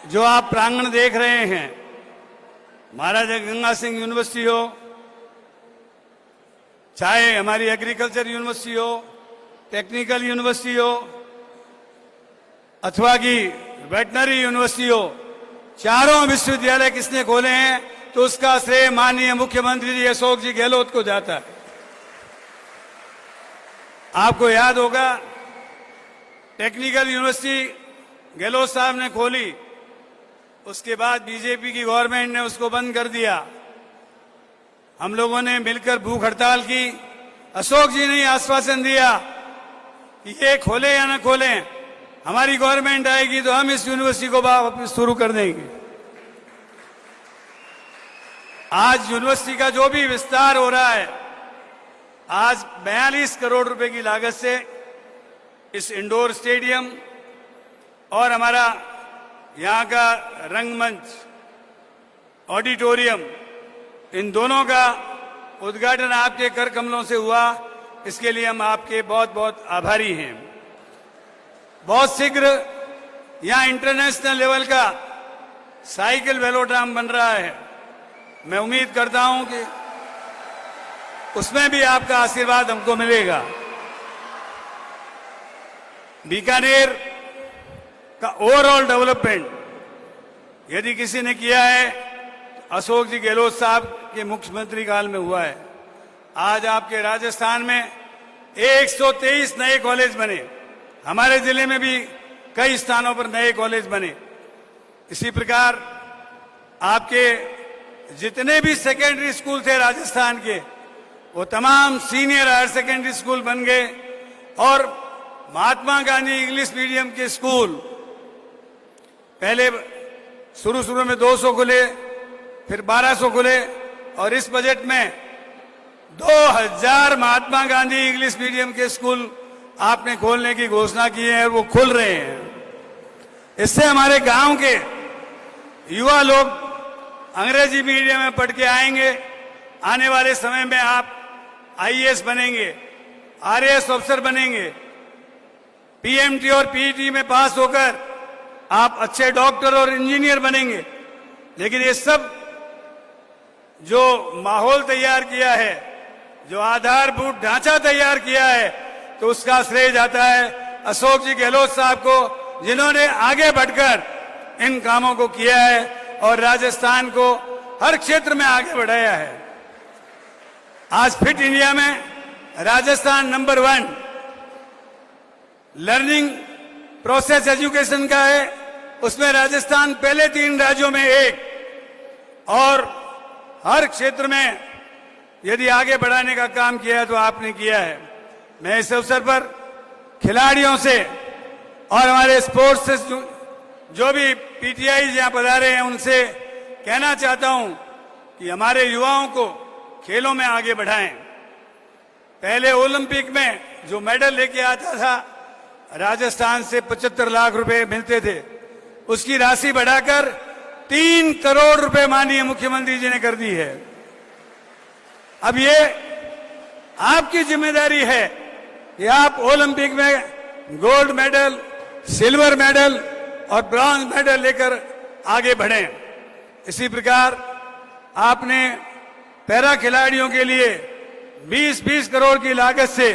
S7: जो आप प्रांगण देख रहे हैं, महाराजा गंगा सिंह यूनिवर्सिटी हो, चाहे हमारी एग्रीकल्चर यूनिवर्सिटी हो, टेक्निकल यूनिवर्सिटी हो, अथवा की वेटनरी यूनिवर्सिटी हो, चारों विश्वविद्यालय किसने खोले हैं तो उसका श्रेय माननीय मुख्यमंत्री जी अशोक जी गहलोत को जाता है। आपको याद होगा, टेक्निकल यूनिवर्सिटी गहलोत साहब ने खोली, उसके बाद बीजेपी की गवर्नमेंट ने उसको बंद कर दिया। हम लोगों ने मिलकर भूख हड़ताल की, अशोक जी ने आश्वासन दिया कि ये खोले या न खोले, हमारी गवर्नमेंट आएगी तो हम इस यूनिवर्सिटी को वापस शुरू कर देंगे। आज यूनिवर्सिटी का जो भी विस्तार हो रहा है, आज 42 करोड़ रुपए की लागत से इस इंडोर स्टेडियम और हमारा यहाँ का रंगमंच, ऑडिटोरियम, इन दोनों का उद्घाटन आपके कर कमलों से हुआ। इसके लिए हम आपके बहुत बहुत आभारी हैं। बहुत शीघ्र यहाँ इंटरनेशनल लेवल का साइकिल वेलोड्राम बन रहा है। मैं उम्मीद करता हूं कि उसमें भी आपका आशीर्वाद हमको मिलेगा। बीकानेर का ओवरऑल डेवलपमेंट यदि किसी ने किया है तो अशोक जी गहलोत साहब के मुख्यमंत्री काल में हुआ है। आज आपके राजस्थान में 123 नए कॉलेज बने, हमारे जिले में भी कई स्थानों पर नए कॉलेज बने। इसी प्रकार आपके जितने भी सेकेंडरी स्कूल थे राजस्थान के, वो तमाम सीनियर हायर सेकेंडरी स्कूल बन गए और महात्मा गांधी इंग्लिश मीडियम के स्कूल पहले शुरू में 200 खुले, फिर 1200 खुले और इस बजट में 2000 महात्मा गांधी इंग्लिश मीडियम के स्कूल आपने खोलने की घोषणा की है और वो खुल रहे हैं। इससे हमारे गांव के युवा लोग अंग्रेजी मीडियम में पढ़ के आएंगे। आने वाले समय में आप आईएएस बनेंगे, आरएएस अफसर बनेंगे, पीएमटी और पीईटी में पास होकर आप अच्छे डॉक्टर और इंजीनियर बनेंगे। लेकिन ये सब जो माहौल तैयार किया है, जो आधारभूत ढांचा तैयार किया है, तो उसका श्रेय जाता है अशोक जी गहलोत साहब को, जिन्होंने आगे बढ़कर इन कामों को किया है और राजस्थान को हर क्षेत्र में आगे बढ़ाया है। आज फिट इंडिया में Rajasthan number 1 learning process education का है, उसमें राजस्थान पहले 3 राज्यों में 1 और हर क्षेत्र में यदि आगे बढ़ाने का काम किया है तो आपने किया है। मैं इस अवसर पर खिलाड़ियों से और हमारे स्पोर्ट्स से जो भी पीटीआई यहाँ पधारे हैं उनसे कहना चाहता हूं कि हमारे युवाओं को खेलों में आगे बढ़ाएं। पहले ओलंपिक में जो मेडल लेके आता था राजस्थान से 75 लाख रुपए मिलते थे, उसकी राशि बढ़ाकर 3 करोड़ रुपए माननीय मुख्यमंत्री जी ने कर दी है। अब ये आपकी जिम्मेदारी है कि आप ओलंपिक में गोल्ड मेडल, सिल्वर मेडल और ब्रॉन्ज मेडल लेकर आगे बढ़ें। इसी प्रकार आपने पैरा खिलाड़ियों के लिए 20-20 करोड़ की लागत से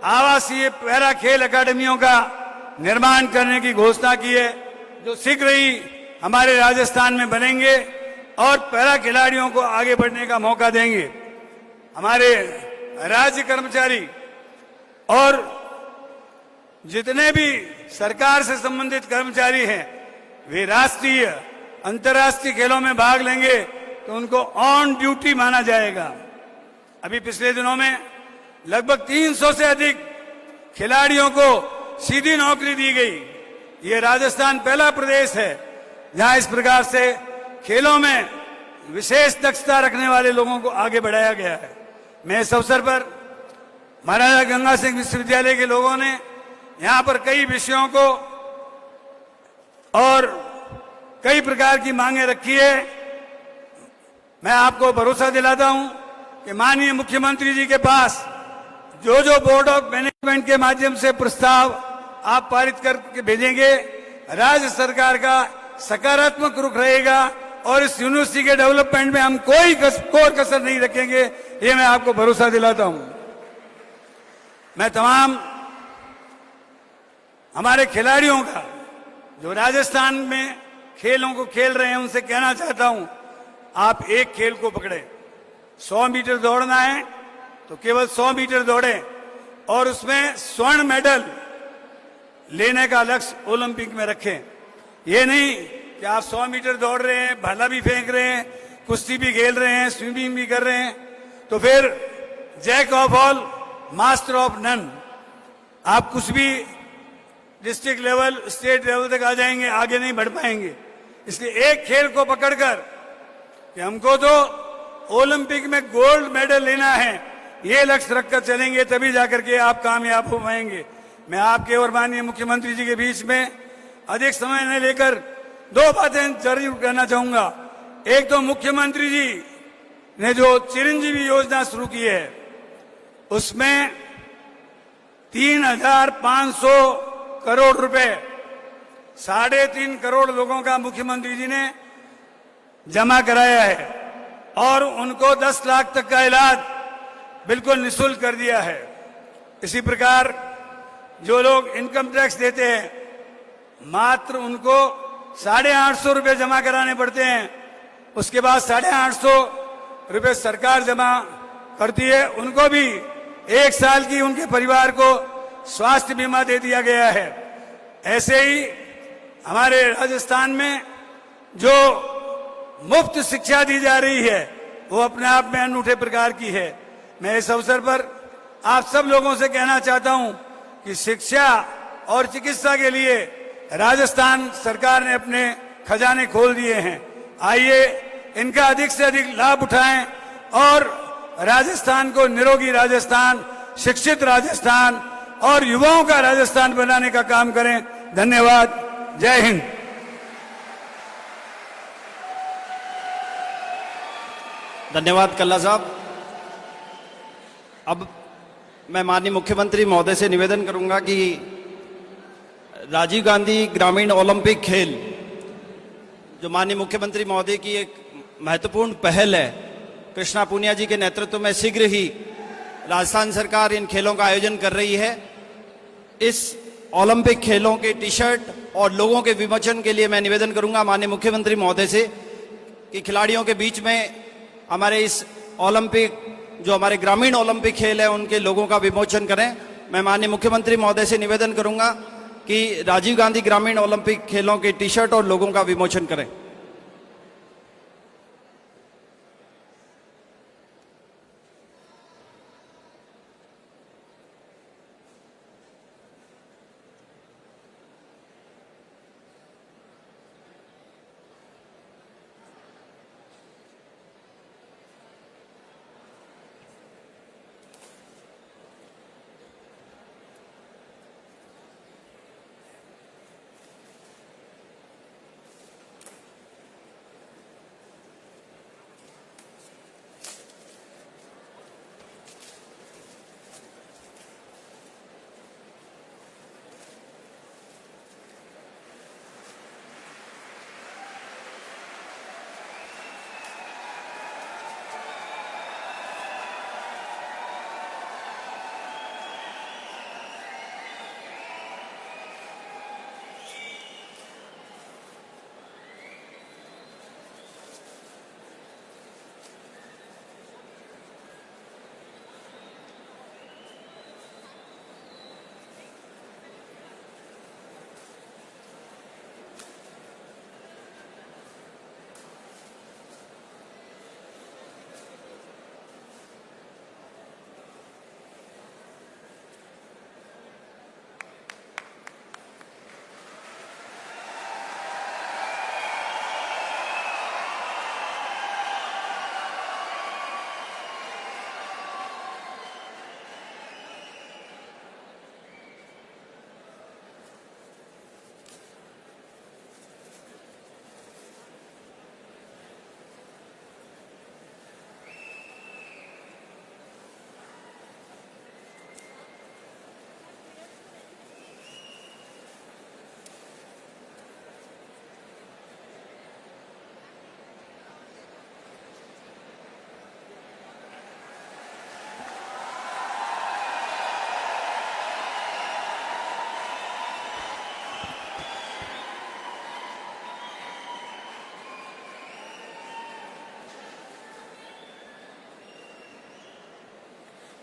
S7: आवासीय पैरा खेल अकादमियों का निर्माण करने की घोषणा की है, जो शीघ्र ही हमारे राजस्थान में बनेंगे और पैरा खिलाड़ियों को आगे बढ़ने का मौका देंगे। हमारे राज्य कर्मचारी और जितने भी सरकार से संबंधित कर्मचारी हैं, वे राष्ट्रीय अंतर्राष्ट्रीय खेलों में भाग लेंगे तो उनको ऑन ड्यूटी माना जाएगा। अभी पिछले दिनों में लगभग 300 से अधिक खिलाड़ियों को सीधी नौकरी दी गई। ये राजस्थान पहला प्रदेश है जहां इस प्रकार से खेलों में विशेष दक्षता रखने वाले लोगों को आगे बढ़ाया गया है। मैं इस अवसर पर महाराजा गंगा सिंह विश्वविद्यालय के लोगों ने यहां पर कई विषयों को और कई प्रकार की मांगे रखी है। मैं आपको भरोसा दिलाता हूं कि माननीय मुख्यमंत्री जी के पास जो जो बोर्ड ऑफ मैनेजमेंट के माध्यम से प्रस्ताव आप पारित करके भेजेंगे, राज्य सरकार का सकारात्मक रुख रहेगा और इस यूनिवर्सिटी के डेवलपमेंट में हम कोई कसर नहीं रखेंगे, ये मैं आपको भरोसा दिलाता हूं। मैं तमाम हमारे खिलाड़ियों का जो राजस्थान में खेलों को खेल रहे हैं उनसे कहना चाहता हूं, आप एक खेल को पकड़े। 100 मीटर दौड़ना है तो केवल 100 मीटर दौड़े और उसमें स्वर्ण मेडल लेने का लक्ष्य ओलंपिक में रखें। ये नहीं कि आप 100 मीटर दौड़ रहे हैं, भाला भी फेंक रहे हैं, कुश्ती भी खेल रहे हैं, स्विमिंग भी कर रहे हैं, तो फिर jack of all master of none, आप कुछ भी डिस्ट्रिक्ट लेवल, स्टेट लेवल तक आ जाएंगे, आगे नहीं बढ़ पाएंगे। इसलिए एक खेल को पकड़कर कि हमको तो ओलंपिक में गोल्ड मेडल लेना है, ये लक्ष्य रखकर चलेंगे, तभी जाकर के आप कामयाब हो पाएंगे। मैं आपके और माननीय मुख्यमंत्री जी के बीच में अधिक समय न लेकर 2 बातें जरूर कहना चाहूंगा। एक तो मुख्यमंत्री जी ने जो चिरंजीवी योजना शुरू की है, उसमें 3,500 करोड़ रुपए 3.5 करोड़ लोगों का मुख्यमंत्री जी ने जमा कराया है और उनको 10 लाख तक का इलाज बिल्कुल निःशुल्क कर दिया है। इसी प्रकार जो लोग इनकम टैक्स देते हैं, मात्र उनको 850 रुपये जमा कराने पड़ते हैं, उसके बाद 850 रुपये सरकार जमा करती है। उनको भी 1 साल की उनके परिवार को स्वास्थ्य बीमा दे दिया गया है। ऐसे ही हमारे राजस्थान में जो मुफ्त शिक्षा दी जा रही है वो अपने आप में अनूठे प्रकार की है। मैं इस अवसर पर आप सब लोगों से कहना चाहता हूं कि शिक्षा और चिकित्सा के लिए राजस्थान सरकार ने अपने खजाने खोल दिए हैं। आइए इनका अधिक से अधिक लाभ उठाएं और राजस्थान को निरोगी राजस्थान, शिक्षित राजस्थान और युवाओं का राजस्थान बनाने का काम करें। धन्यवाद। जय हिंद।
S1: धन्यवाद कल्ला साहब। अब मैं माननीय मुख्यमंत्री महोदय से निवेदन करूंगा कि राजीव गांधी ग्रामीण ओलंपिक खेल, जो माननीय मुख्यमंत्री महोदय की एक महत्वपूर्ण पहल है, कृष्णा पूनिया जी के नेतृत्व में शीघ्र ही राजस्थान सरकार इन खेलों का आयोजन कर रही है। इस ओलंपिक खेलों के टी शर्ट और लोगों के विमोचन के लिए मैं निवेदन करूंगा माननीय मुख्यमंत्री महोदय से कि खिलाड़ियों के बीच में हमारे इस ओलंपिक, जो हमारे ग्रामीण ओलंपिक खेल है, उनके लोगों का विमोचन करें। मैं माननीय मुख्यमंत्री महोदय से निवेदन करूंगा कि राजीव गांधी ग्रामीण ओलंपिक खेलों के टी शर्ट और लोगों का विमोचन करें।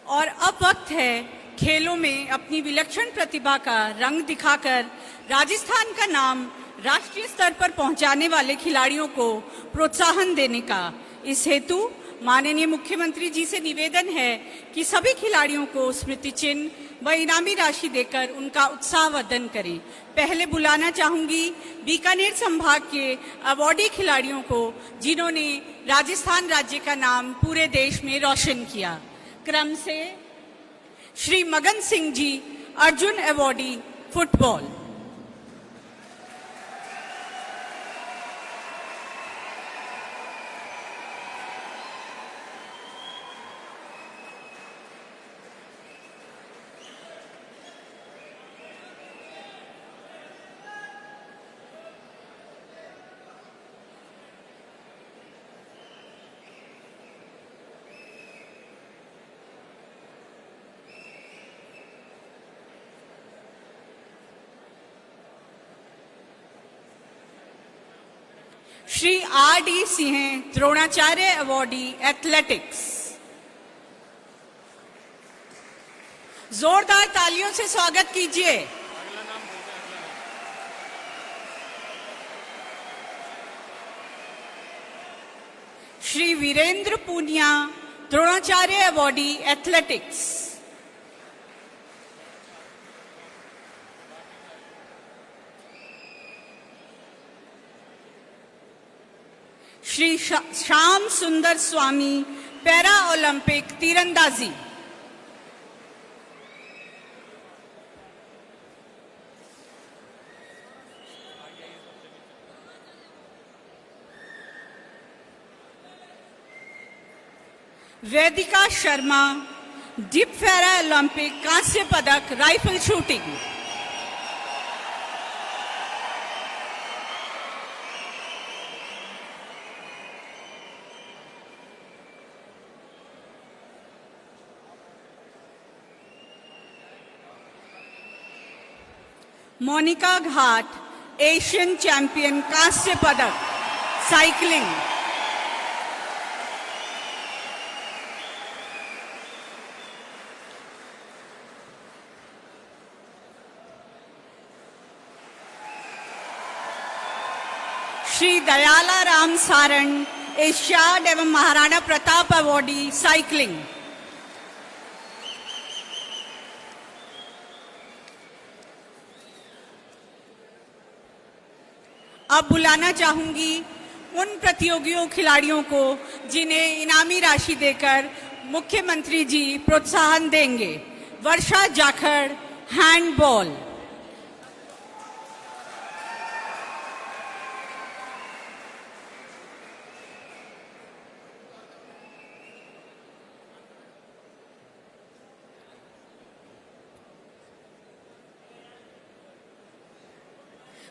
S3: और अब वक्त है खेलों में अपनी विलक्षण प्रतिभा का रंग दिखाकर राजस्थान का नाम राष्ट्रीय स्तर पर पहुंचाने वाले खिलाड़ियों को प्रोत्साहन देने का। इस हेतु माननीय मुख्यमंत्री जी से निवेदन है कि सभी खिलाड़ियों को स्मृति चिन्ह व इनामी राशि देकर उनका उत्साहवर्धन करें। पहले बुलाना चाहूंगी बीकानेर संभाग के अवॉर्डी खिलाड़ियों को जिन्होंने राजस्थान राज्य का नाम पूरे देश में रोशन किया। क्रम से Shri Magan Singh ji, Arjun awardee, football. Shri R D Singh, Dronacharya awardee, athletics. जोरदार तालियों से स्वागत कीजिए। Shri Virender Poonia, Dronacharya awardee, athletics. Shri Shyam Sundar Swami, para Olympic, तीरंदाजी। वेदिका शर्मा, डिप पैरा ओलंपिक, कांस्य पदक, rifle shooting. Monika Ghat, Asian champion, कांस्य पदक, साइकिलिंग। श्री दयाला राम सारण, एशियाड एवं महाराणा प्रताप अवॉर्डी, साइकिलिंग। अब बुलाना चाहूंगी उन प्रतियोगियों खिलाड़ियों को जिन्हें इनामी राशि देकर मुख्यमंत्री जी प्रोत्साहन देंगे। वर्षा जाखड़, हैंडबॉल।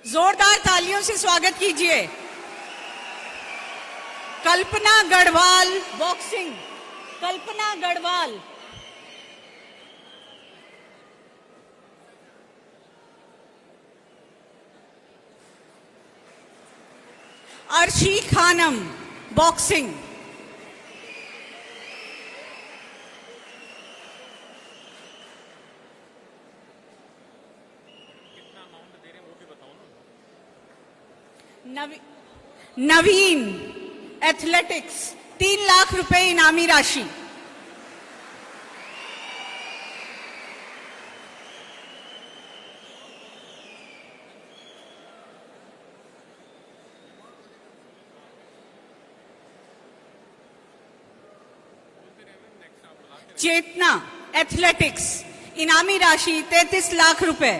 S3: जोरदार तालियों से स्वागत कीजिए। कल्पना गढ़वाल, बॉक्सिंग। कल्पना गढ़वाल। अर्शी खानम, बॉक्सिंग। नवीन, एथलेटिक्स, 3 लाख रुपए इनामी राशि। चेतना, एथलेटिक्स, इनामी राशि 33 लाख रुपए।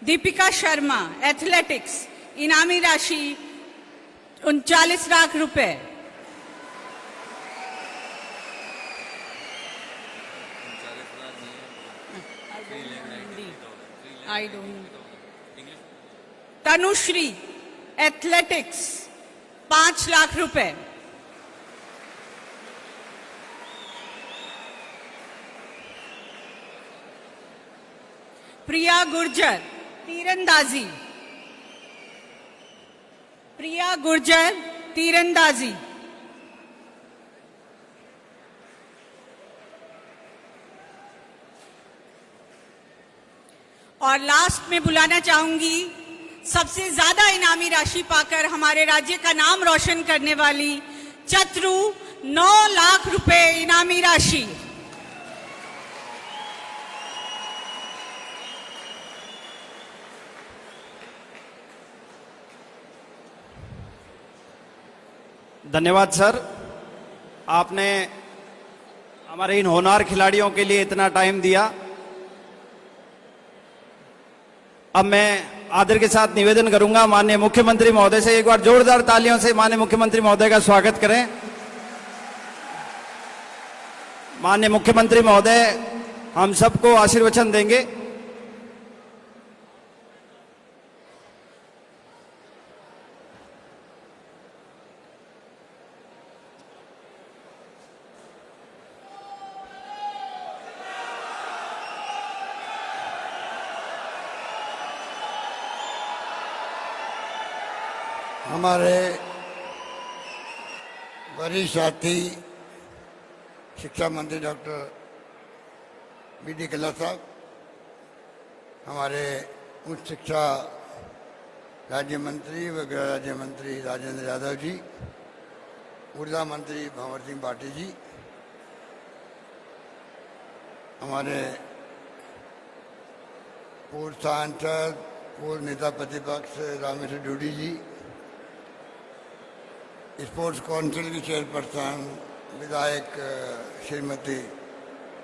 S3: दीपिका शर्मा, एथलेटिक्स, इनामी राशि 39 लाख रुपए। तनुश्री, एथलेटिक्स, 5 लाख रुपए। प्रिया गुर्जर, तीरंदाजी। प्रिया गुर्जर, तीरंदाजी। और लास्ट में बुलाना चाहूंगी सबसे ज्यादा इनामी राशि पाकर हमारे राज्य का नाम रोशन करने वाली चत्रु, 9 लाख रुपए इनामी राशि।
S1: धन्यवाद सर, आपने हमारे इन होनहार खिलाड़ियों के लिए इतना टाइम दिया। अब मैं आदर के साथ निवेदन करूंगा माननीय मुख्यमंत्री महोदय से, एक बार जोरदार तालियों से माननीय मुख्यमंत्री महोदय का स्वागत करें। माननीय मुख्यमंत्री महोदय हम सबको आशीर्वचन देंगे।
S8: हमारे वरिष्ठ साथी शिक्षा मंत्री डॉक्टर बी.डी. कल्ला साहब, हमारे उच्च शिक्षा राज्य मंत्री व गृह राज्य मंत्री राजेंद्र यादव जी, ऊर्जा मंत्री भंवर सिंह भाटी जी, हमारे पूर्व सांसद पूर्व नेता प्रतिपक्ष रामेश्वर डूडी जी, स्पोर्ट्स काउंसिल की चेयरपर्सन विधायक श्रीमती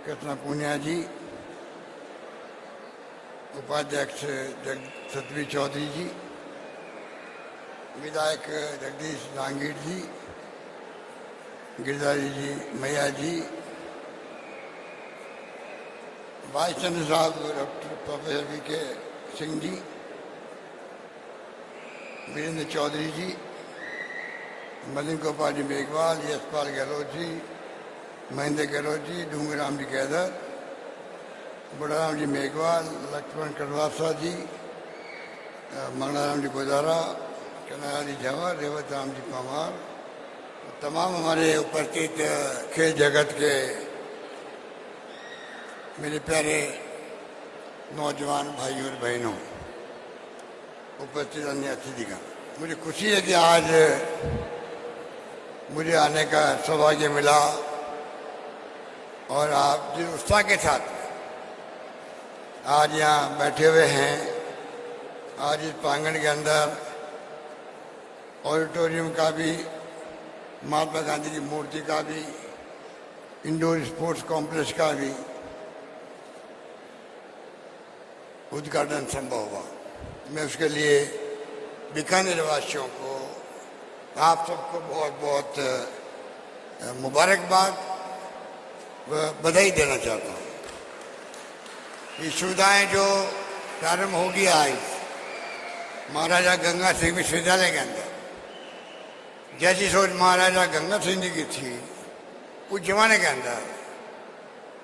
S8: कृष्णा पूनिया जी, उपाध्यक्ष सतवीर चौधरी जी, विधायक जगदीश नांगीर जी, गिरधारी जी मैया जी, वाइस चांसलर साहब doctor professor VK. Singh ji, Virendra Chaudhary जी, मलिन गोपाल जी मेघवाल, यशपाल गहलोत जी, महेंद्र गहलोत जी, डूंगराम जी कैदर, बुढ़ाराम जी मेघवाल, लक्ष्मण कड़वासा जी, मंगलाराम जी गोदारा, कन्हैया जी झंवर, रेवत राम जी पवार, तमाम हमारे उपस्थित खेल जगत के मेरे प्यारे नौजवान भाइयों और बहनों, उपस्थित अन्य अतिथिगण, मुझे खुशी है कि आज मुझे आने का सौभाग्य मिला और आप जिस उत्साह के साथ आज यहाँ बैठे हुए हैं, आज इस प्रांगण के अंदर ऑडिटोरियम का भी, महात्मा गांधी की मूर्ति का भी, इंडोर स्पोर्ट्स कॉम्प्लेक्स का भी उद्घाटन संभव हुआ। मैं उसके लिए बीकानेर वासियों को, आप सबको बहुत बहुत मुबारकबाद व बधाई देना चाहता हूँ। ये सुविधाएं जो प्रारंभ होगी आज महाराजा गंगा सिंह विश्वविद्यालय के अंदर, जैसी सोच महाराजा गंगा सिंह जी की थी उस जमाने के अंदर,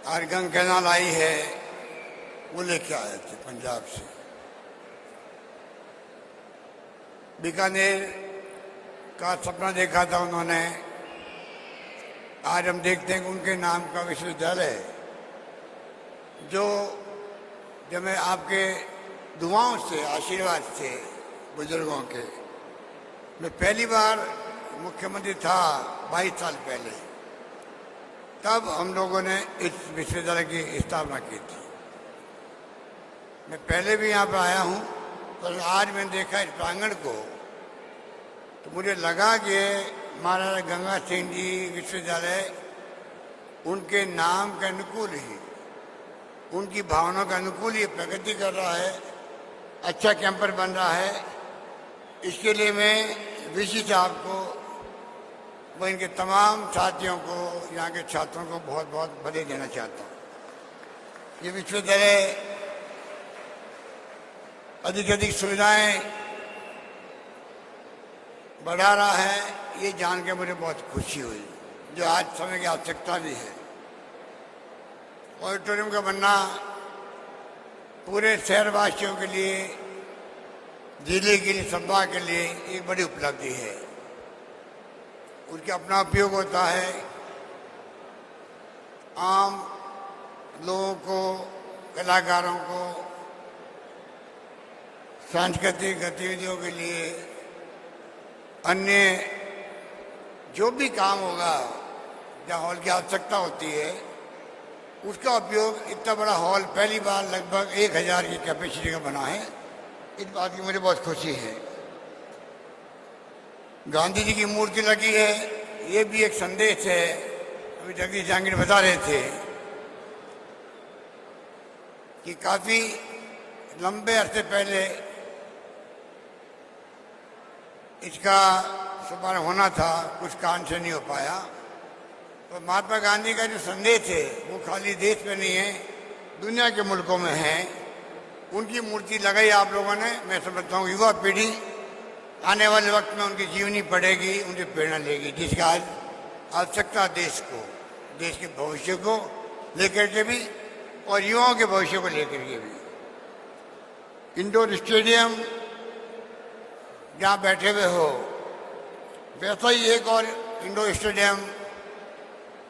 S8: और गंगा कैनाल आई है वो लेके आए थे पंजाब से। बीकानेर का सपना देखा था उन्होंने, आज हम देखते हैं कि उनके नाम का विश्वविद्यालय जो जब मैं आपके दुआओं से, आशीर्वाद से, बुजुर्गों के, मैं पहली बार मुख्यमंत्री था 22 साल पहले, तब हम लोगों ने इस विश्वविद्यालय की स्थापना की थी। मैं पहले भी यहाँ पर आया हूँ, पर आज मैंने देखा इस प्रांगण को तो मुझे लगा कि महाराजा गंगा सिंह जी विश्वविद्यालय उनके नाम के अनुकूल ही, उनकी भावनाओं के अनुकूल ही प्रगति कर रहा है, अच्छा कैंपस बन रहा है। इसके लिए मैं वीसी साहब को व इनके तमाम साथियों को, यहाँ के छात्रों को बहुत बहुत बधाई देना चाहता हूँ। ये विश्वविद्यालय अधिक से अधिक सुविधाएं बढ़ा रहा है, ये जान के मुझे बहुत खुशी हुई, जो आज समय की आवश्यकता भी है। ऑडिटोरियम का बनना पूरे शहरवासियों के लिए जिले के लिए, संभाग के लिए एक बड़ी उपलब्धि है। उसका अपना उपयोग होता है, आम लोगों को, कलाकारों को सांस्कृतिक गतिविधियों के लिए, अन्य जो भी काम होगा जहाँ हॉल की आवश्यकता होती है, उसका उपयोग इतना बड़ा हॉल पहली बार लगभग 1000 की कैपेसिटी का बना है। इस बात की मुझे बहुत खुशी है। गांधी जी की मूर्ति लगी है, ये भी एक संदेश है। अभी जगदीश जहांगीर बता रहे थे कि काफी लंबे अरसे पहले इसका शुभारंभ होना था, कुछ कारण से नहीं हो पाया। तो महात्मा गांधी का जो संदेश है वो खाली देश में नहीं है, दुनिया के मुल्कों में है। उनकी मूर्ति लगाई आप लोगों ने। मैं समझता हूँ युवा पीढ़ी आने वाले वक्त में उनकी जीवनी पढ़ेगी, उनकी प्रेरणा लेगी, जिसका आज आवश्यकता देश को, देश के भविष्य को लेकर के भी और युवाओं के भविष्य को लेकर के भी। इंडोर स्टेडियम जहाँ बैठे हुए हो, वैसा ही एक और indoor stadium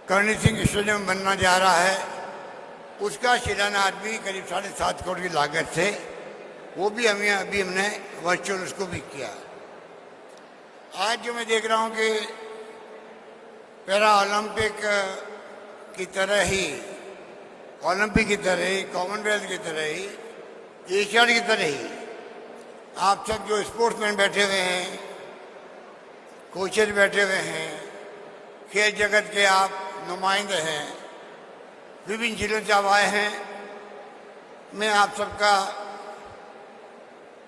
S8: Karni Singh stadium बनना जा रहा है। उसका शिलान्यास भी करीब 7.5 करोड़ की लागत से, वो भी अभी हमने वर्चुअल उसको भी किया। आज जो मैं देख रहा हूँ कि पैरा ओलंपिक की तरह ही, ओलंपिक की तरह ही, कॉमनवेल्थ की तरह ही, एशियाड की तरह ही आप सब जो स्पोर्ट्समैन बैठे हुए हैं, कोचेज बैठे हुए हैं, खेल जगत के आप नुमाइंदे हैं, विभिन्न जिलों से आप आए हैं, मैं आप सबका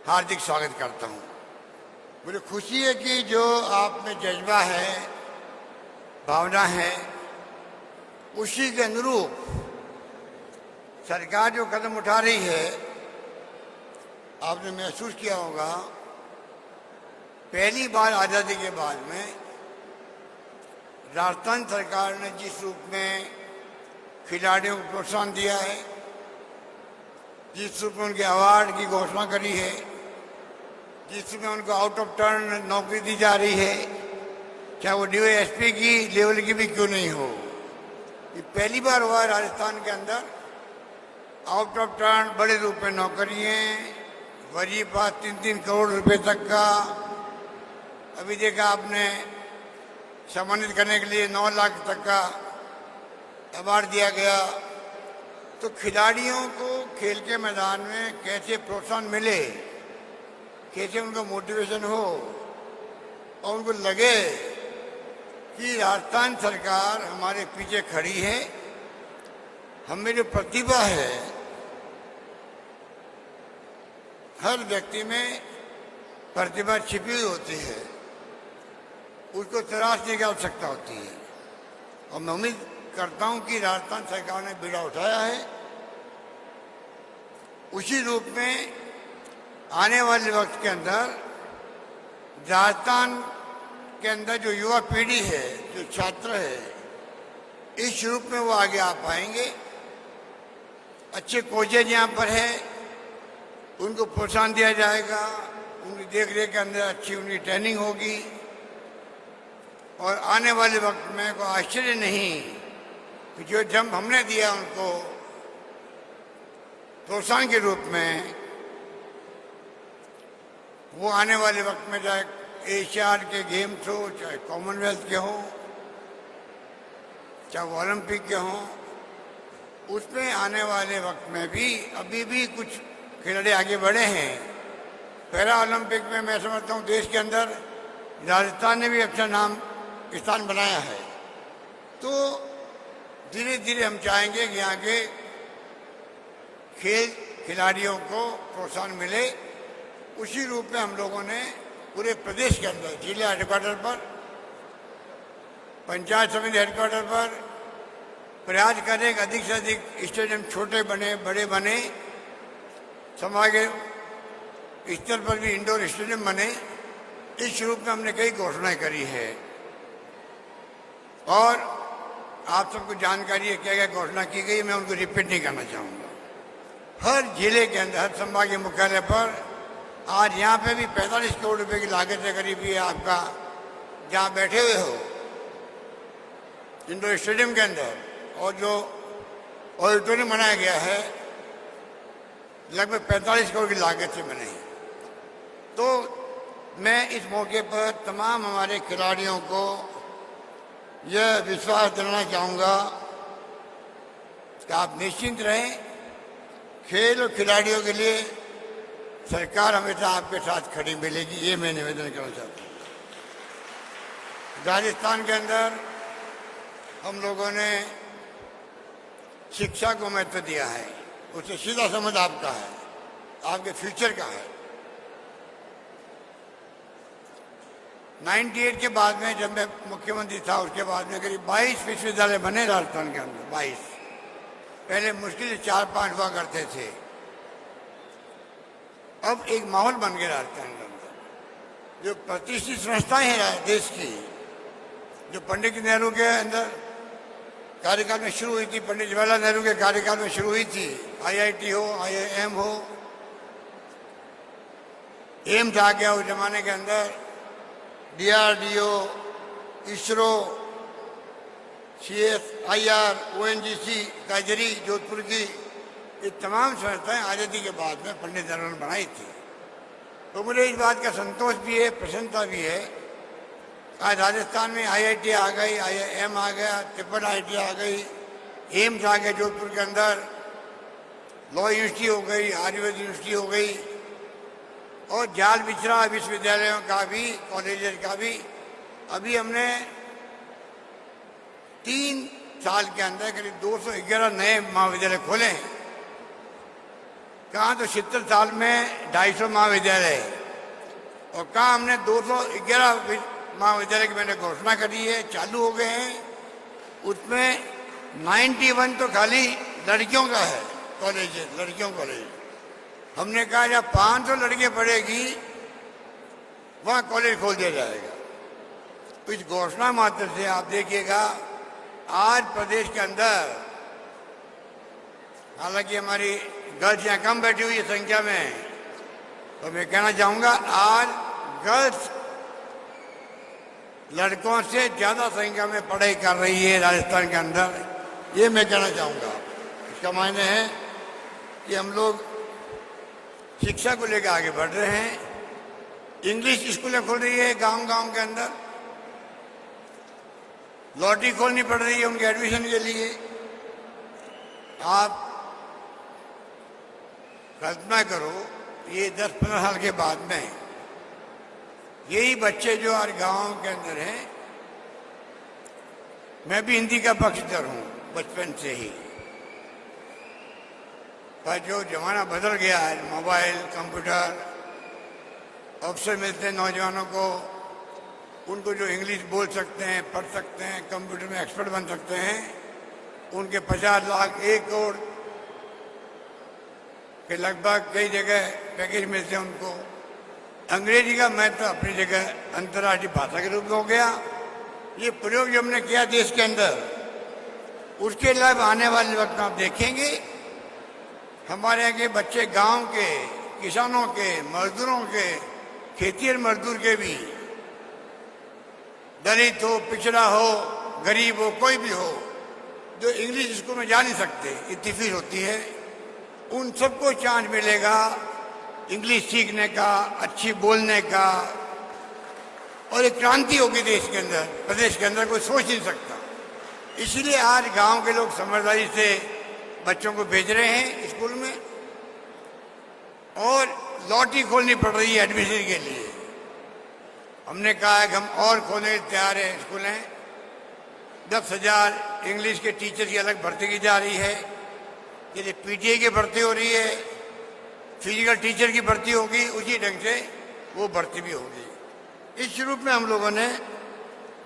S8: हार्दिक स्वागत करता हूं। मुझे खुशी है कि जो आप में जज्बा है, भावना है, उसी के अनुरूप सरकार जो कदम उठा रही है, आपने महसूस किया होगा पहली बार आज़ादी के बाद में राजस्थान सरकार ने जिस रूप में खिलाड़ियों को प्रोत्साहन दिया है, जिस रूप में उनके अवार्ड की घोषणा करी है, जिस रूप में उनको आउट ऑफ टर्न नौकरी दी जा रही है, चाहे वो DYSP की लेवल की भी क्यों नहीं हो। ये पहली बार हुआ है राजस्थान के अंदर आउट ऑफ टर्न बड़े रूप में नौकरियाँ, वजीफा 3-3 करोड़ रुपए तक का। अभी देखा आपने सम्मानित करने के लिए 9 लाख तक का अवार्ड दिया गया। तो खिलाड़ियों को खेल के मैदान में कैसे प्रोत्साहन मिले, कैसे उनका मोटिवेशन हो और उनको लगे कि राजस्थान सरकार हमारे पीछे खड़ी है, हमें जो प्रतिभा है, हर व्यक्ति में प्रतिभा छिपी हुई होती है, उसको तराशने की आवश्यकता होती है। और मैं उम्मीद करता हूं कि राजस्थान सरकार ने बीड़ा उठाया है। उसी रूप में आने वाले वक्त के अंदर राजस्थान के अंदर जो युवा पीढ़ी है, जो छात्र है, इस रूप में वो आगे आ पाएंगे। अच्छे कोचेज यहाँ पर है, उनको प्रोत्साहन दिया जाएगा, उनकी देखरेख के अंदर अच्छी उनकी ट्रेनिंग होगी और आने वाले वक्त में कोई आश्चर्य नहीं कि जो जंप हमने दिया उनको प्रोत्साहन के रूप में, वो आने वाले वक्त में चाहे एशियाड के गेम्स हो, चाहे कॉमनवेल्थ के हों, चाहे वो ओलंपिक के हों, उसमें आने वाले वक्त में भी अभी भी कुछ खिलाड़ी आगे बढ़े हैं। पैरा ओलंपिक में मैं समझता हूँ देश के अंदर राजस्थान ने भी अच्छा नाम स्थान बनाया है। तो धीरे धीरे हम चाहेंगे कि यहाँ के खेल खिलाड़ियों को प्रोत्साहन मिले। उसी रूप में हम लोगों ने पूरे प्रदेश के अंदर जिला हेडक्वार्टर पर, पंचायत समिति हेडक्वार्टर पर प्रयास करें कि अधिक से अधिक स्टेडियम छोटे बने, बड़े बने, समाज के स्तर पर भी इंडोर स्टेडियम बने। इस रूप में हमने कई घोषणाएं करी है और आप सबको जानकारी है क्या क्या घोषणा की गई, मैं उनको रिपीट नहीं करना चाहूँगा। हर जिले के अंदर, हर संभागीय मुख्यालय पर आज यहाँ पे भी 45 करोड़ रुपए की लागत है करीब ये आपका, जहाँ बैठे हुए हो इंडोर स्टेडियम के अंदर, और जो ऑडिटोरियम बनाया गया है लगभग 45 करोड़ की लागत से बने। तो मैं इस मौके पर तमाम हमारे खिलाड़ियों को यह विश्वास दिलाना चाहूँगा कि आप निश्चिंत रहें, खेल और खिलाड़ियों के लिए सरकार हमेशा आपके साथ खड़ी मिलेगी, ये मैं निवेदन करना चाहता हूँ। राजस्थान के अंदर हम लोगों ने शिक्षा को महत्व दिया है, उससे सीधा संबंध आपका है, आपके फ्यूचर का है। 98 के बाद में जब मैं मुख्यमंत्री था, उसके बाद में करीब 22 विश्वविद्यालय बने राजस्थान के अंदर, 22। पहले मुश्किल से 4-5 हुआ करते थे, अब एक माहौल बन गया राजस्थान के अंदर। जो प्रतिष्ठित संस्थाएं हैं देश की, जो पंडित नेहरू के अंदर कार्यकाल में शुरू हुई थी, पंडित जवाहरलाल नेहरू के कार्यकाल में शुरू हुई थी, IIT हो, IIM हो, एम्स आ गया उस जमाने के अंदर, DRDO, ISRO, CSIR, ONGC, काजरी Jodhpur की, ये तमाम संस्थाएं आज़ादी के बाद में पंडित नेहरू ने बनाई थी। तो मुझे इस बात का संतोष भी है, प्रसन्नता भी है। आज राजस्थान में IIT आ गई, IIM आ गया, ट्रिपल IIT आ गई, एम्स आ गया जोधपुर के अंदर, लॉ यूनिवर्सिटी हो गई, आयुर्वेद यूनिवर्सिटी हो गई, और जाल बिछड़ा विश्वविद्यालयों का भी, कॉलेजेस का भी। अभी हमने 3 साल के अंदर करीब 211 नए महाविद्यालय खोले हैं। कहाँ तो 70 साल में 250 महाविद्यालय, और कहाँ हमने 211 महाविद्यालय की मैंने घोषणा करी है, चालू हो गए हैं। उसमें 91 तो खाली लड़कियों का है, कॉलेज, लड़कियों कॉलेज। हमने कहा जब 500 लड़कियां पढ़ेगी वहाँ कॉलेज खोल दिया जाएगा। तो इस घोषणा मात्र से आप देखिएगा आज प्रदेश के अंदर, हालांकि हमारी गर्ल्स यहाँ कम बैठी हुई है संख्या में, तो मैं कहना चाहूँगा आज गर्ल्स लड़कों से ज़्यादा संख्या में पढ़ाई कर रही है राजस्थान के अंदर, ये मैं कहना चाहूँगा। इसका मायने है कि हम लोग शिक्षा को लेकर आगे बढ़ रहे हैं। इंग्लिश स्कूलें खुल रही है गांव-गांव के अंदर, लॉटरी खोलनी पड़ रही है उनके एडमिशन के लिए। आप कल्पना करो, ये 10-15 साल के बाद में यही बच्चे जो आज गाँव के अंदर हैं, मैं भी हिंदी का पक्षधर हूँ बचपन से ही, पर जो जमाना बदल गया है, मोबाइल, कंप्यूटर, अवसर मिलते हैं नौजवानों को, उनको जो इंग्लिश बोल सकते हैं, पढ़ सकते हैं, कंप्यूटर में एक्सपर्ट बन सकते हैं, उनके 50 लाख 1 करोड़ के लगभग कई जगह पैकेज मिलते हैं उनको। अंग्रेजी का महत्व अपनी जगह अंतर्राष्ट्रीय भाषा के रूप में हो गया। ये प्रयोग जो हमने किया देश के अंदर, उसके लाभ आने वाले वक्त में आप देखेंगे हमारे यहाँ के बच्चे गांव के किसानों के, मजदूरों के, खेतिहर मजदूर के भी, दलित हो, पिछड़ा हो, गरीब हो, कोई भी हो, जो इंग्लिश स्कूल में जा नहीं सकते, इतनी फीस होती है, उन सबको चांस मिलेगा इंग्लिश सीखने का, अच्छी बोलने का, और एक क्रांति होगी देश के अंदर, प्रदेश के अंदर, कोई सोच नहीं सकता। इसीलिए आज गांव के लोग समझदारी से बच्चों को भेज रहे हैं स्कूल में, और लॉटरी खोलनी पड़ रही है एडमिशन के लिए। हमने कहा है कि हम और खोलने के तैयार हैं स्कूलें। 10,000 इंग्लिश के टीचर की अलग भर्ती की जा रही है, जैसे PTA की भर्ती हो रही है, फिजिकल टीचर की भर्ती होगी, उसी ढंग से वो भर्ती भी होगी। इस रूप में हम लोगों ने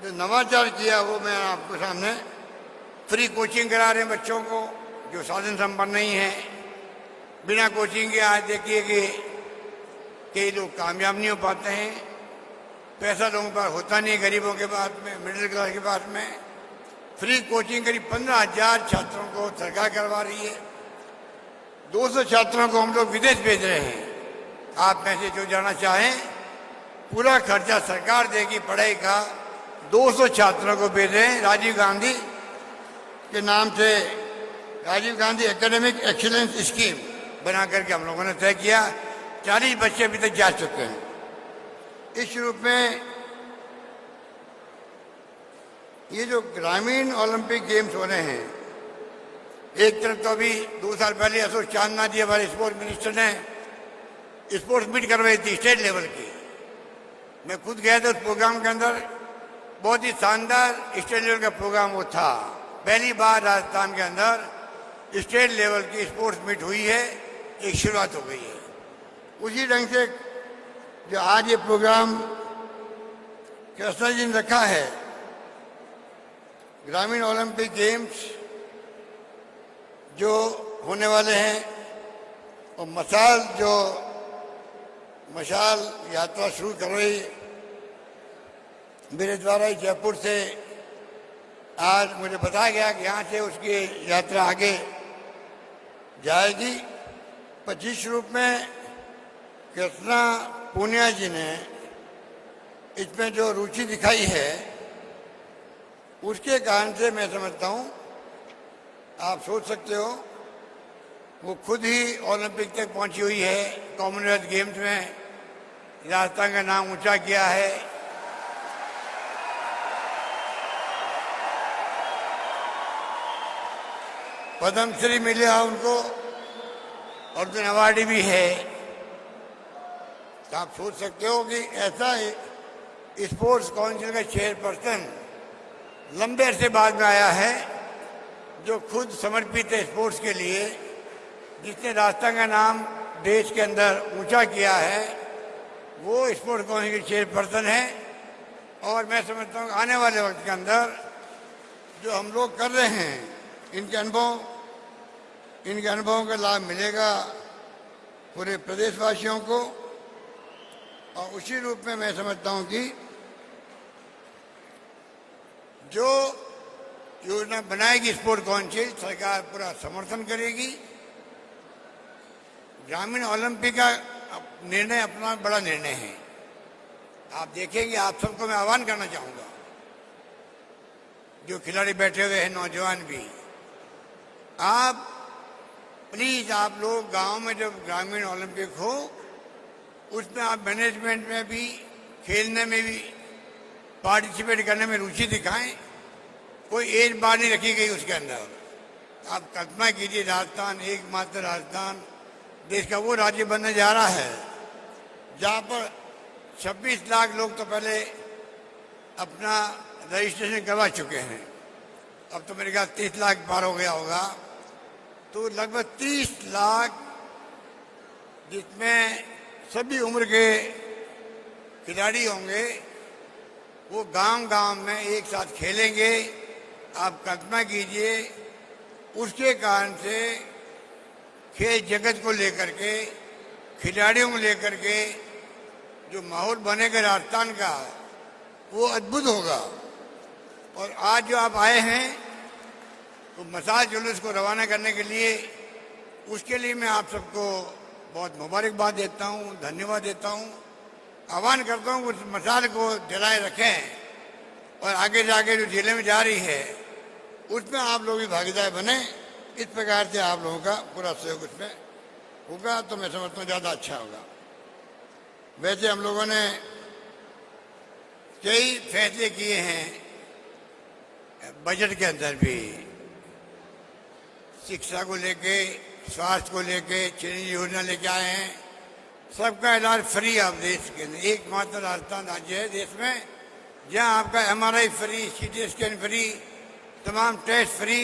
S8: जो नवाचार किया वो मैं आपको सामने, फ्री कोचिंग करा रहे हैं बच्चों को जो साधन संपन्न नहीं है। बिना कोचिंग के आज देखिए कि कई लोग कामयाब नहीं हो पाते हैं, पैसा लोगों के पास होता नहीं है, गरीबों के पास में, मिडिल क्लास के पास में। फ्री कोचिंग करीब 15,000 छात्रों को सरकार करवा रही है। 200 छात्रों को हम लोग विदेश भेज रहे हैं आप में से जो जाना चाहें, पूरा खर्चा सरकार देगी पढ़ाई का। 200 छात्रों को भेज रहे हैं राजीव गांधी के नाम से, Rajiv Gandhi academic excellence scheme बना करके हम लोगों ने तय किया। 40 बच्चे अभी तक जा चुके हैं। इस रूप में ये जो ग्रामीण ओलंपिक गेम्स हो रहे हैं, एक तरफ तो अभी 2 साल पहले अशोक चांदना जी हमारे स्पोर्ट्स मिनिस्टर ने स्पोर्ट्स मीट करवाई थी स्टेट लेवल की। मैं खुद गया था उस प्रोग्राम के अंदर। बहुत ही शानदार स्टेट लेवल का प्रोग्राम वो था। पहली बार राजस्थान के अंदर स्टेट लेवल की स्पोर्ट्स मीट हुई है, एक शुरुआत हो गई है। उसी ढंग से जो आज ये प्रोग्राम कृष्णा जी ने रखा है, ग्रामीण ओलंपिक गेम्स जो होने वाले हैं, और मशाल यात्रा शुरू कर रही मेरे द्वारा ही जयपुर से। आज मुझे बताया गया कि यहाँ से उसकी यात्रा आगे जाएगी। 25 रूप में कृष्णा पूनिया जी ने इसमें जो रुचि दिखाई है, उसके कारण से मैं समझता हूँ, आप सोच सकते हो, वो खुद ही ओलंपिक तक पहुंची हुई है। कॉमनवेल्थ गेम्स में राजस्थान का नाम ऊंचा किया है। पद्मश्री मिला उनको, अर्जुन अवार्ड भी है। तो आप सोच सकते हो कि ऐसा स्पोर्ट्स काउंसिल का चेयरपर्सन लंबे अरसे बाद में आया है, जो खुद समर्पित है स्पोर्ट्स के लिए, जिसने राजस्थान का नाम देश के अंदर ऊंचा किया है, वो स्पोर्ट्स काउंसिल के चेयरपर्सन है। और मैं समझता हूँ आने वाले वक्त के अंदर जो हम लोग कर रहे हैं, इनके अनुभवों का लाभ मिलेगा पूरे प्रदेशवासियों को। और उसी रूप में मैं समझता हूँ कि जो योजना बनाएगी स्पोर्ट्स काउंसिल, सरकार पूरा समर्थन करेगी। ग्रामीण ओलंपिक का निर्णय अपना बड़ा निर्णय है। आप देखेंगे, आप सबको मैं आह्वान करना चाहूंगा, जो खिलाड़ी बैठे हुए हैं, नौजवान भी, आप प्लीज, आप लोग गांव में जब ग्रामीण ओलंपिक हो, उसमें आप मैनेजमेंट में भी, खेलने में भी पार्टिसिपेट करने में रुचि दिखाएं। कोई एज बार नहीं रखी गई उसके अंदर। आप कल्पना कीजिए, राजस्थान, एकमात्र राजस्थान देश का वो राज्य बनने जा रहा है जहां पर 26 लाख लोग तो पहले अपना रजिस्ट्रेशन करवा चुके हैं। अब तो मेरे ख्याल 30 लाख पार हो गया होगा। तो लगभग 30 लाख, जिसमें सभी उम्र के खिलाड़ी होंगे, वो गांव-गांव में एक साथ खेलेंगे। आप कल्पना कीजिए, उसके कारण से खेल जगत को लेकर के, खिलाड़ियों को लेकर के जो माहौल बनेगा राजस्थान का, वो अद्भुत होगा। और आज जो आप आए हैं, तो मशाल जुलूस को रवाना करने के लिए, उसके लिए मैं आप सबको बहुत मुबारकबाद देता हूँ, धन्यवाद देता हूँ। आह्वान करता हूँ उस मशाल को जलाए रखें और आगे जाके जो जिले में जा रही है, उसमें आप लोग भी भागीदार बने। इस प्रकार से आप लोगों का पूरा सहयोग उसमें होगा, तो मैं समझता हूँ ज़्यादा अच्छा होगा। वैसे हम लोगों ने कई फैसले किए हैं बजट के अंदर भी, शिक्षा को लेके, स्वास्थ्य को लेके चिरंजीवी योजना लेके आए हैं। सबका इलाज फ्री आप देश के अंदर, एकमात्र राजस्थान राज्य है देश में जहां आपका MRI free, CT scan free, तमाम टेस्ट फ्री,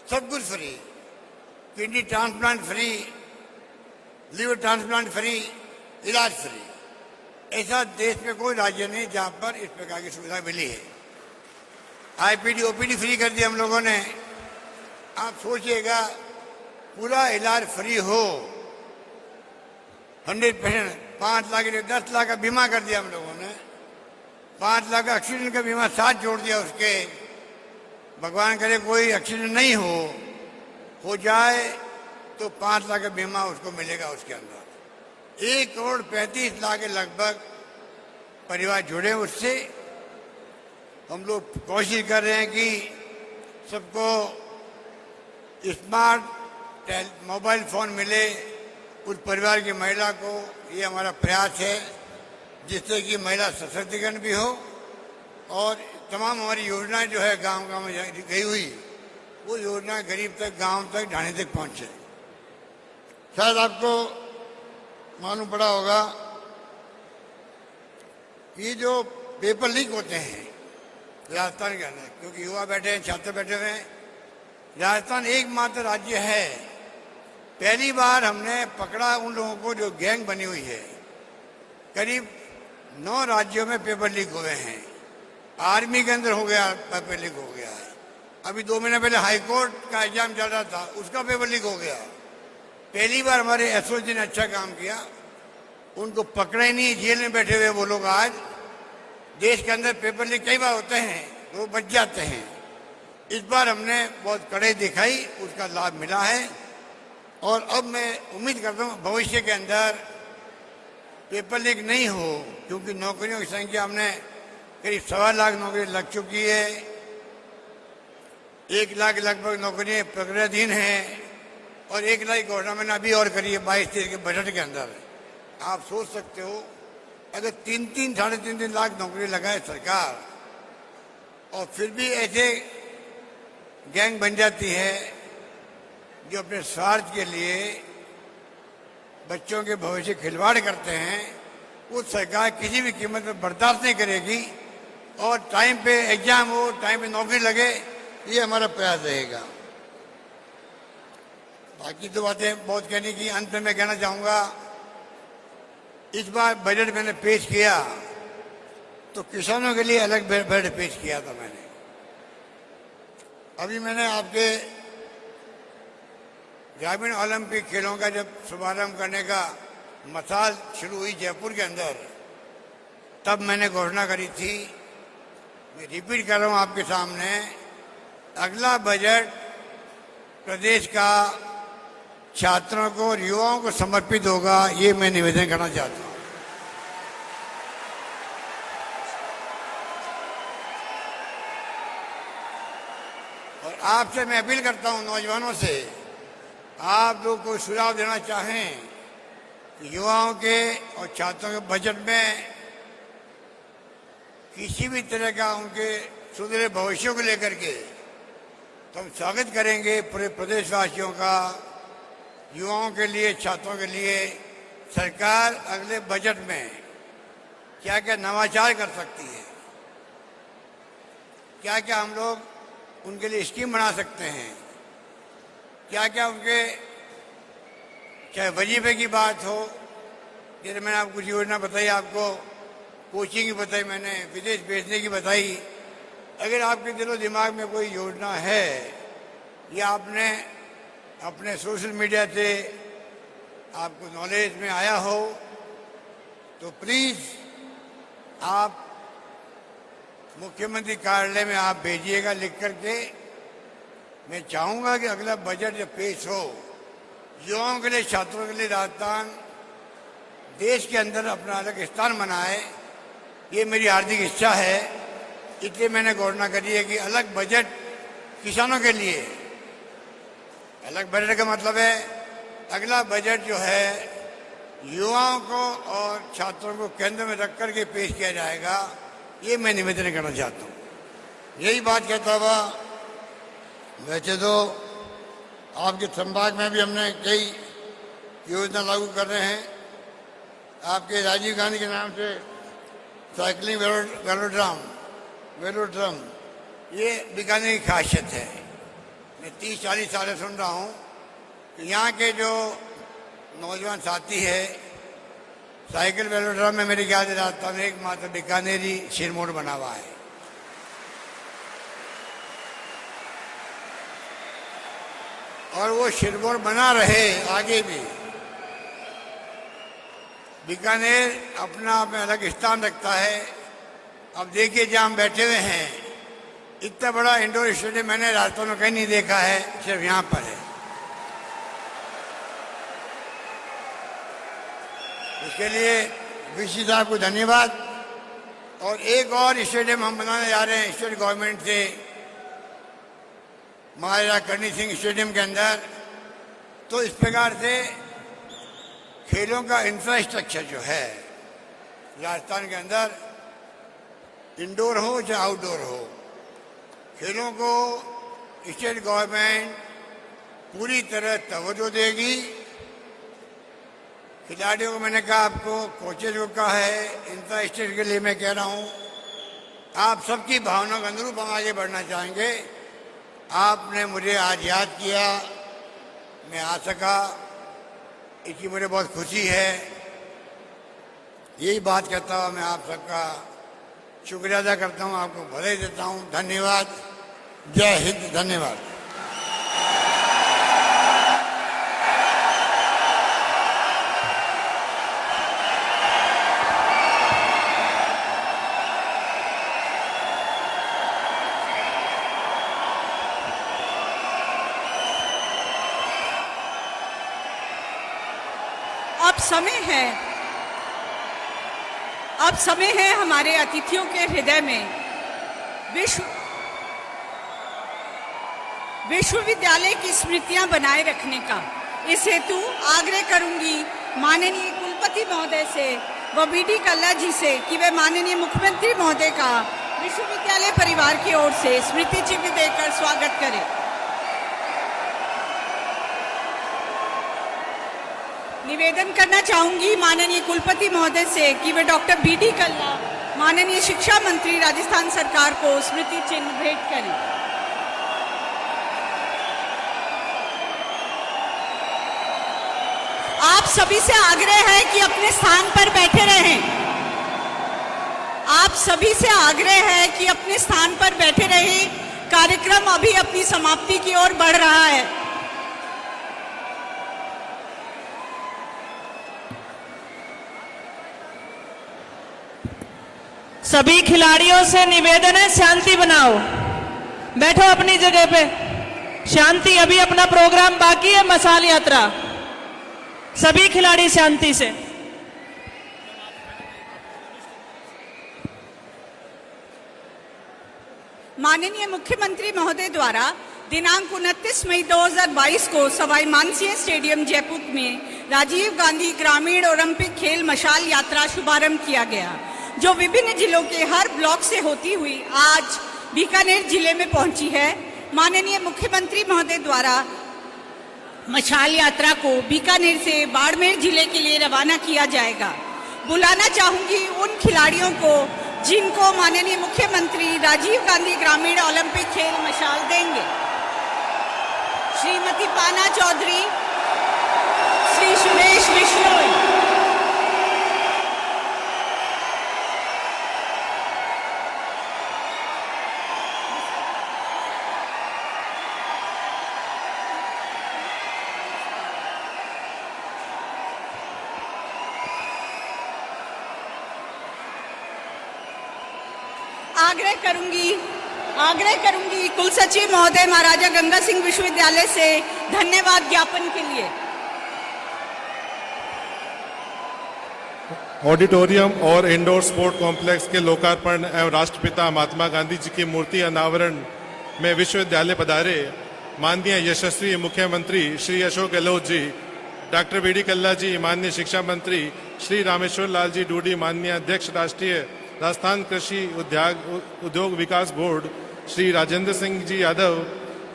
S8: सब कुछ free, kidney transplant free, liver transplant free, इलाज फ्री। ऐसा देश में कोई राज्य नहीं जहां पर इस प्रकार की सुविधा मिली है। IPD OPD फ्री कर दिया हम लोगों ने। आप सोचिएगा, पूरा इलाज फ्री हो, 100%, 5 लाख 10 लाख का बीमा कर दिया हम लोगों ने। 5 लाख का एक्सीडेंट का बीमा साथ जोड़ दिया उसके। भगवान करे कोई एक्सीडेंट नहीं हो जाए तो 5 लाख का बीमा उसको मिलेगा उसके अंदर। 1,35,00,000 के लगभग परिवार जुड़े उससे। हम लोग कोशिश कर रहे हैं कि सबको स्मार्ट मोबाइल फोन मिले उस परिवार की महिला को। ये हमारा प्रयास है जिससे कि महिला सशक्तिकरण भी हो और तमाम हमारी योजनाएं जो है गांव-गांव में गई हुई वो योजना गरीब तक, गांव तक, ढाणी तक पहुंचे। शायद आपको मालूम पड़ा होगा ये जो पेपर लीक होते हैं राजस्थान के अंदर, क्योंकि युवा बैठे हैं, छात्र बैठे हुए हैं, राजस्थान एकमात्र राज्य है पहली बार हमने पकड़ा उन लोगों को जो गैंग बनी हुई है। करीब 9 राज्यों में पेपर लीक हुए हैं। आर्मी के अंदर हो गया, पेपर लीक हो गया है। अभी 2 महीने पहले हाई कोर्ट का एग्जाम चल रहा था, उसका पेपर लीक हो गया। पहली बार हमारे एसओजी ने अच्छा काम किया, उनको पकड़ा ही नहीं, जेल में बैठे हुए वो लोग। आज देश के अंदर पेपर लीक कई बार होते हैं, वो बच जाते हैं। इस बार हमने बहुत कड़ाई दिखाई, उसका लाभ मिला है और अब मैं उम्मीद करता हूँ भविष्य के अंदर पेपर लीक नहीं हो, क्योंकि नौकरियों की संख्या हमने करीब 1.25 लाख नौकरी लग चुकी है। 1 लाख लगभग नौकरियां प्रक्रियाधीन हैं और 1 लाख घोषणा मैंने अभी और करी है 22-23 के बजट के अंदर। आप सोच सकते हो अगर 3-3, 3.5 लाख नौकरी लगाए सरकार और फिर भी ऐसे गैंग बन जाती है जो अपने स्वार्थ के लिए बच्चों के भविष्य खिलवाड़ करते हैं, वो सरकार किसी भी कीमत पर बर्दाश्त नहीं करेगी और टाइम पे एग्जाम हो, टाइम पे नौकरी लगे, ये हमारा प्रयास रहेगा। बाकी तो बातें बहुत कहने की, अंत में मैं कहना चाहूंगा इस बार बजट मैंने पेश किया तो किसानों के लिए अलग बजट पेश किया था मैंने। अभी मैंने आपके ग्रामीण ओलंपिक खेलों का जब शुभारंभ करने का मसाल शुरू हुई जयपुर के अंदर, तब मैंने घोषणा करी थी, मैं रिपीट कर रहा हूं आपके सामने, अगला बजट प्रदेश का छात्रों को और युवाओं को समर्पित होगा, ये मैं निवेदन करना चाहता हूं। और आपसे मैं अपील करता हूं नौजवानों से, आप लोग को सुझाव देना चाहें कि युवाओं के और छात्रों के बजट में किसी भी तरह का उनके सुधरे भविष्य को लेकर के तो हम स्वागत करेंगे पूरे प्रदेशवासियों का। युवाओं के लिए, छात्रों के लिए सरकार अगले बजट में क्या क्या नवाचार कर सकती है, क्या क्या हम लोग उनके लिए स्कीम बना सकते हैं, क्या क्या उनके चाहे वजीफे की बात हो, जैसे मैंने आपको कुछ योजना बताई, आपको कोचिंग की बताई, मैंने विदेश भेजने की बताई। अगर आपके दिलो दिमाग में कोई योजना है या आपने अपने सोशल मीडिया से आपको नॉलेज में आया हो तो प्लीज आप मुख्यमंत्री कार्यालय में आप भेजिएगा लिख करके। मैं चाहूंगा कि अगला बजट जब पेश हो, युवाओं के लिए, छात्रों के लिए राजस्थान देश के अंदर अपना अलग स्थान बनाए, ये मेरी हार्दिक इच्छा है। इसलिए मैंने घोषणा करी है कि अलग बजट किसानों के लिए, अलग बजट का मतलब है अगला बजट जो है युवाओं को और छात्रों को केंद्र में रख करके पेश किया जाएगा, ये मैं निवेदन करना चाहता हूँ। यही बात कहता हुआ, वैसे तो आपके संभाग में भी हमने कई योजना लागू कर रहे हैं। आपके राजीव गांधी के नाम से साइकिलिंग वेलोड्रम, ये बीकानेर की खासियत है। मैं 30-40 साल से सुन रहा हूँ कि यहाँ के जो नौजवान साथी है, साइकिल वेलोड्रम में मेरे ख्याल से राजस्थान में एकमात्र बीकानेरी सिरमौर बना हुआ है। और वो सिरमौर बना रहे आगे भी। बीकानेर अपना आप में अलग स्थान रखता है। अब देखिए जहाँ हम बैठे हुए हैं, इतना बड़ा इंडोर स्टेडियम मैंने राजस्थान में कहीं नहीं देखा है, सिर्फ यहाँ पर है। उसके लिए वीसी साहब को धन्यवाद। और एक और स्टेडियम हम बनाने जा रहे हैं स्टेट गवर्नमेंट से, महाराजा करणी सिंह स्टेडियम के अंदर। तो इस प्रकार से खेलों का इंफ्रास्ट्रक्चर जो है राजस्थान के अंदर, इंडोर हो चाहे आउटडोर हो, खेलों को स्टेट गवर्नमेंट पूरी तरह तवज्जो देगी। खिलाड़ियों को मैंने कहा, आपको कोचेज को कहा है, इंफ्रास्ट्रक्चर के लिए मैं कह रहा हूं, आप सबकी भावना के अनुरूप हम आगे बढ़ना चाहेंगे। आपने मुझे आज याद किया, मैं आ सका, इसकी मुझे बहुत खुशी है। यही बात करता हुआ मैं आप सबका शुक्रिया अदा करता हूं, आपको बधाई देता हूं। धन्यवाद। जय हिंद। धन्यवाद।
S3: अब समय है हमारे अतिथियों के हृदय में विश्वविद्यालय की स्मृतियां बनाए रखने का। इस हेतु आग्रह करूंगी माननीय कुलपति महोदय से व बीडी कल्ला जी से कि वे माननीय मुख्यमंत्री महोदय का विश्वविद्यालय परिवार की ओर से स्मृति चिन्ह देकर स्वागत करें। निवेदन करना चाहूंगी माननीय कुलपति महोदय से कि वे डॉक्टर बीडी कल्ला, माननीय शिक्षा मंत्री राजस्थान सरकार को स्मृति चिन्ह भेंट करें। आप सभी से आग्रह है कि अपने स्थान पर बैठे रहें। आप सभी से आग्रह है कि अपने स्थान पर बैठे रहें। कार्यक्रम अभी अपनी समाप्ति की ओर बढ़ रहा है।
S2: सभी खिलाड़ियों से निवेदन है, शांति बनाओ, बैठो अपनी जगह पे, शांति। अभी अपना प्रोग्राम बाकी है, मशाल यात्रा। सभी खिलाड़ी शांति से।
S3: माननीय मुख्यमंत्री महोदय द्वारा दिनांक 29 मई 2022 को सवाई मानसिंह स्टेडियम जयपुर में राजीव गांधी ग्रामीण ओलंपिक खेल मशाल यात्रा शुभारंभ किया गया, जो विभिन्न जिलों के हर ब्लॉक से होती हुई आज बीकानेर जिले में पहुंची है। माननीय मुख्यमंत्री महोदय द्वारा मशाल यात्रा को बीकानेर से बाड़मेर जिले के लिए रवाना किया जाएगा। बुलाना चाहूंगी उन खिलाड़ियों को जिनको माननीय मुख्यमंत्री राजीव गांधी ग्रामीण ओलंपिक खेल मशाल देंगे। श्रीमती पाना चौधरी, श्री सुरेश बिश्नोई, आग्रह करूंगी कुल सचिव महोदय महाराजा गंगा सिंह विश्वविद्यालय से धन्यवाद ज्ञापन के लिए।
S9: ऑडिटोरियम और इंडोर स्पोर्ट कॉम्प्लेक्स के लोकार्पण एवं राष्ट्रपिता महात्मा गांधी जी की मूर्ति अनावरण में विश्वविद्यालय पधारे माननीय यशस्वी मुख्यमंत्री श्री अशोक गहलोत जी, डॉक्टर बीडी कल्ला जी, माननीय शिक्षा मंत्री श्री रामेश्वर लाल जी डूडी, माननीय अध्यक्ष राष्ट्रीय राजस्थान कृषि उद्योग विकास बोर्ड श्री राजेंद्र सिंह जी यादव,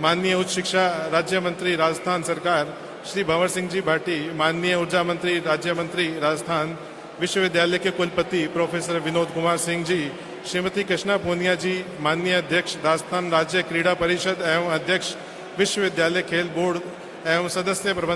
S9: माननीय उच्च शिक्षा राज्य मंत्री राजस्थान सरकार श्री भंवर सिंह जी भाटी, माननीय ऊर्जा मंत्री राज्य मंत्री राजस्थान, विश्वविद्यालय के कुलपति प्रोफेसर विनोद कुमार सिंह जी, श्रीमती कृष्णा पूनिया जी, माननीय अध्यक्ष राजस्थान राज्य क्रीड़ा परिषद एवं अध्यक्ष विश्वविद्यालय खेल बोर्ड एवं सदस्य प्रबंध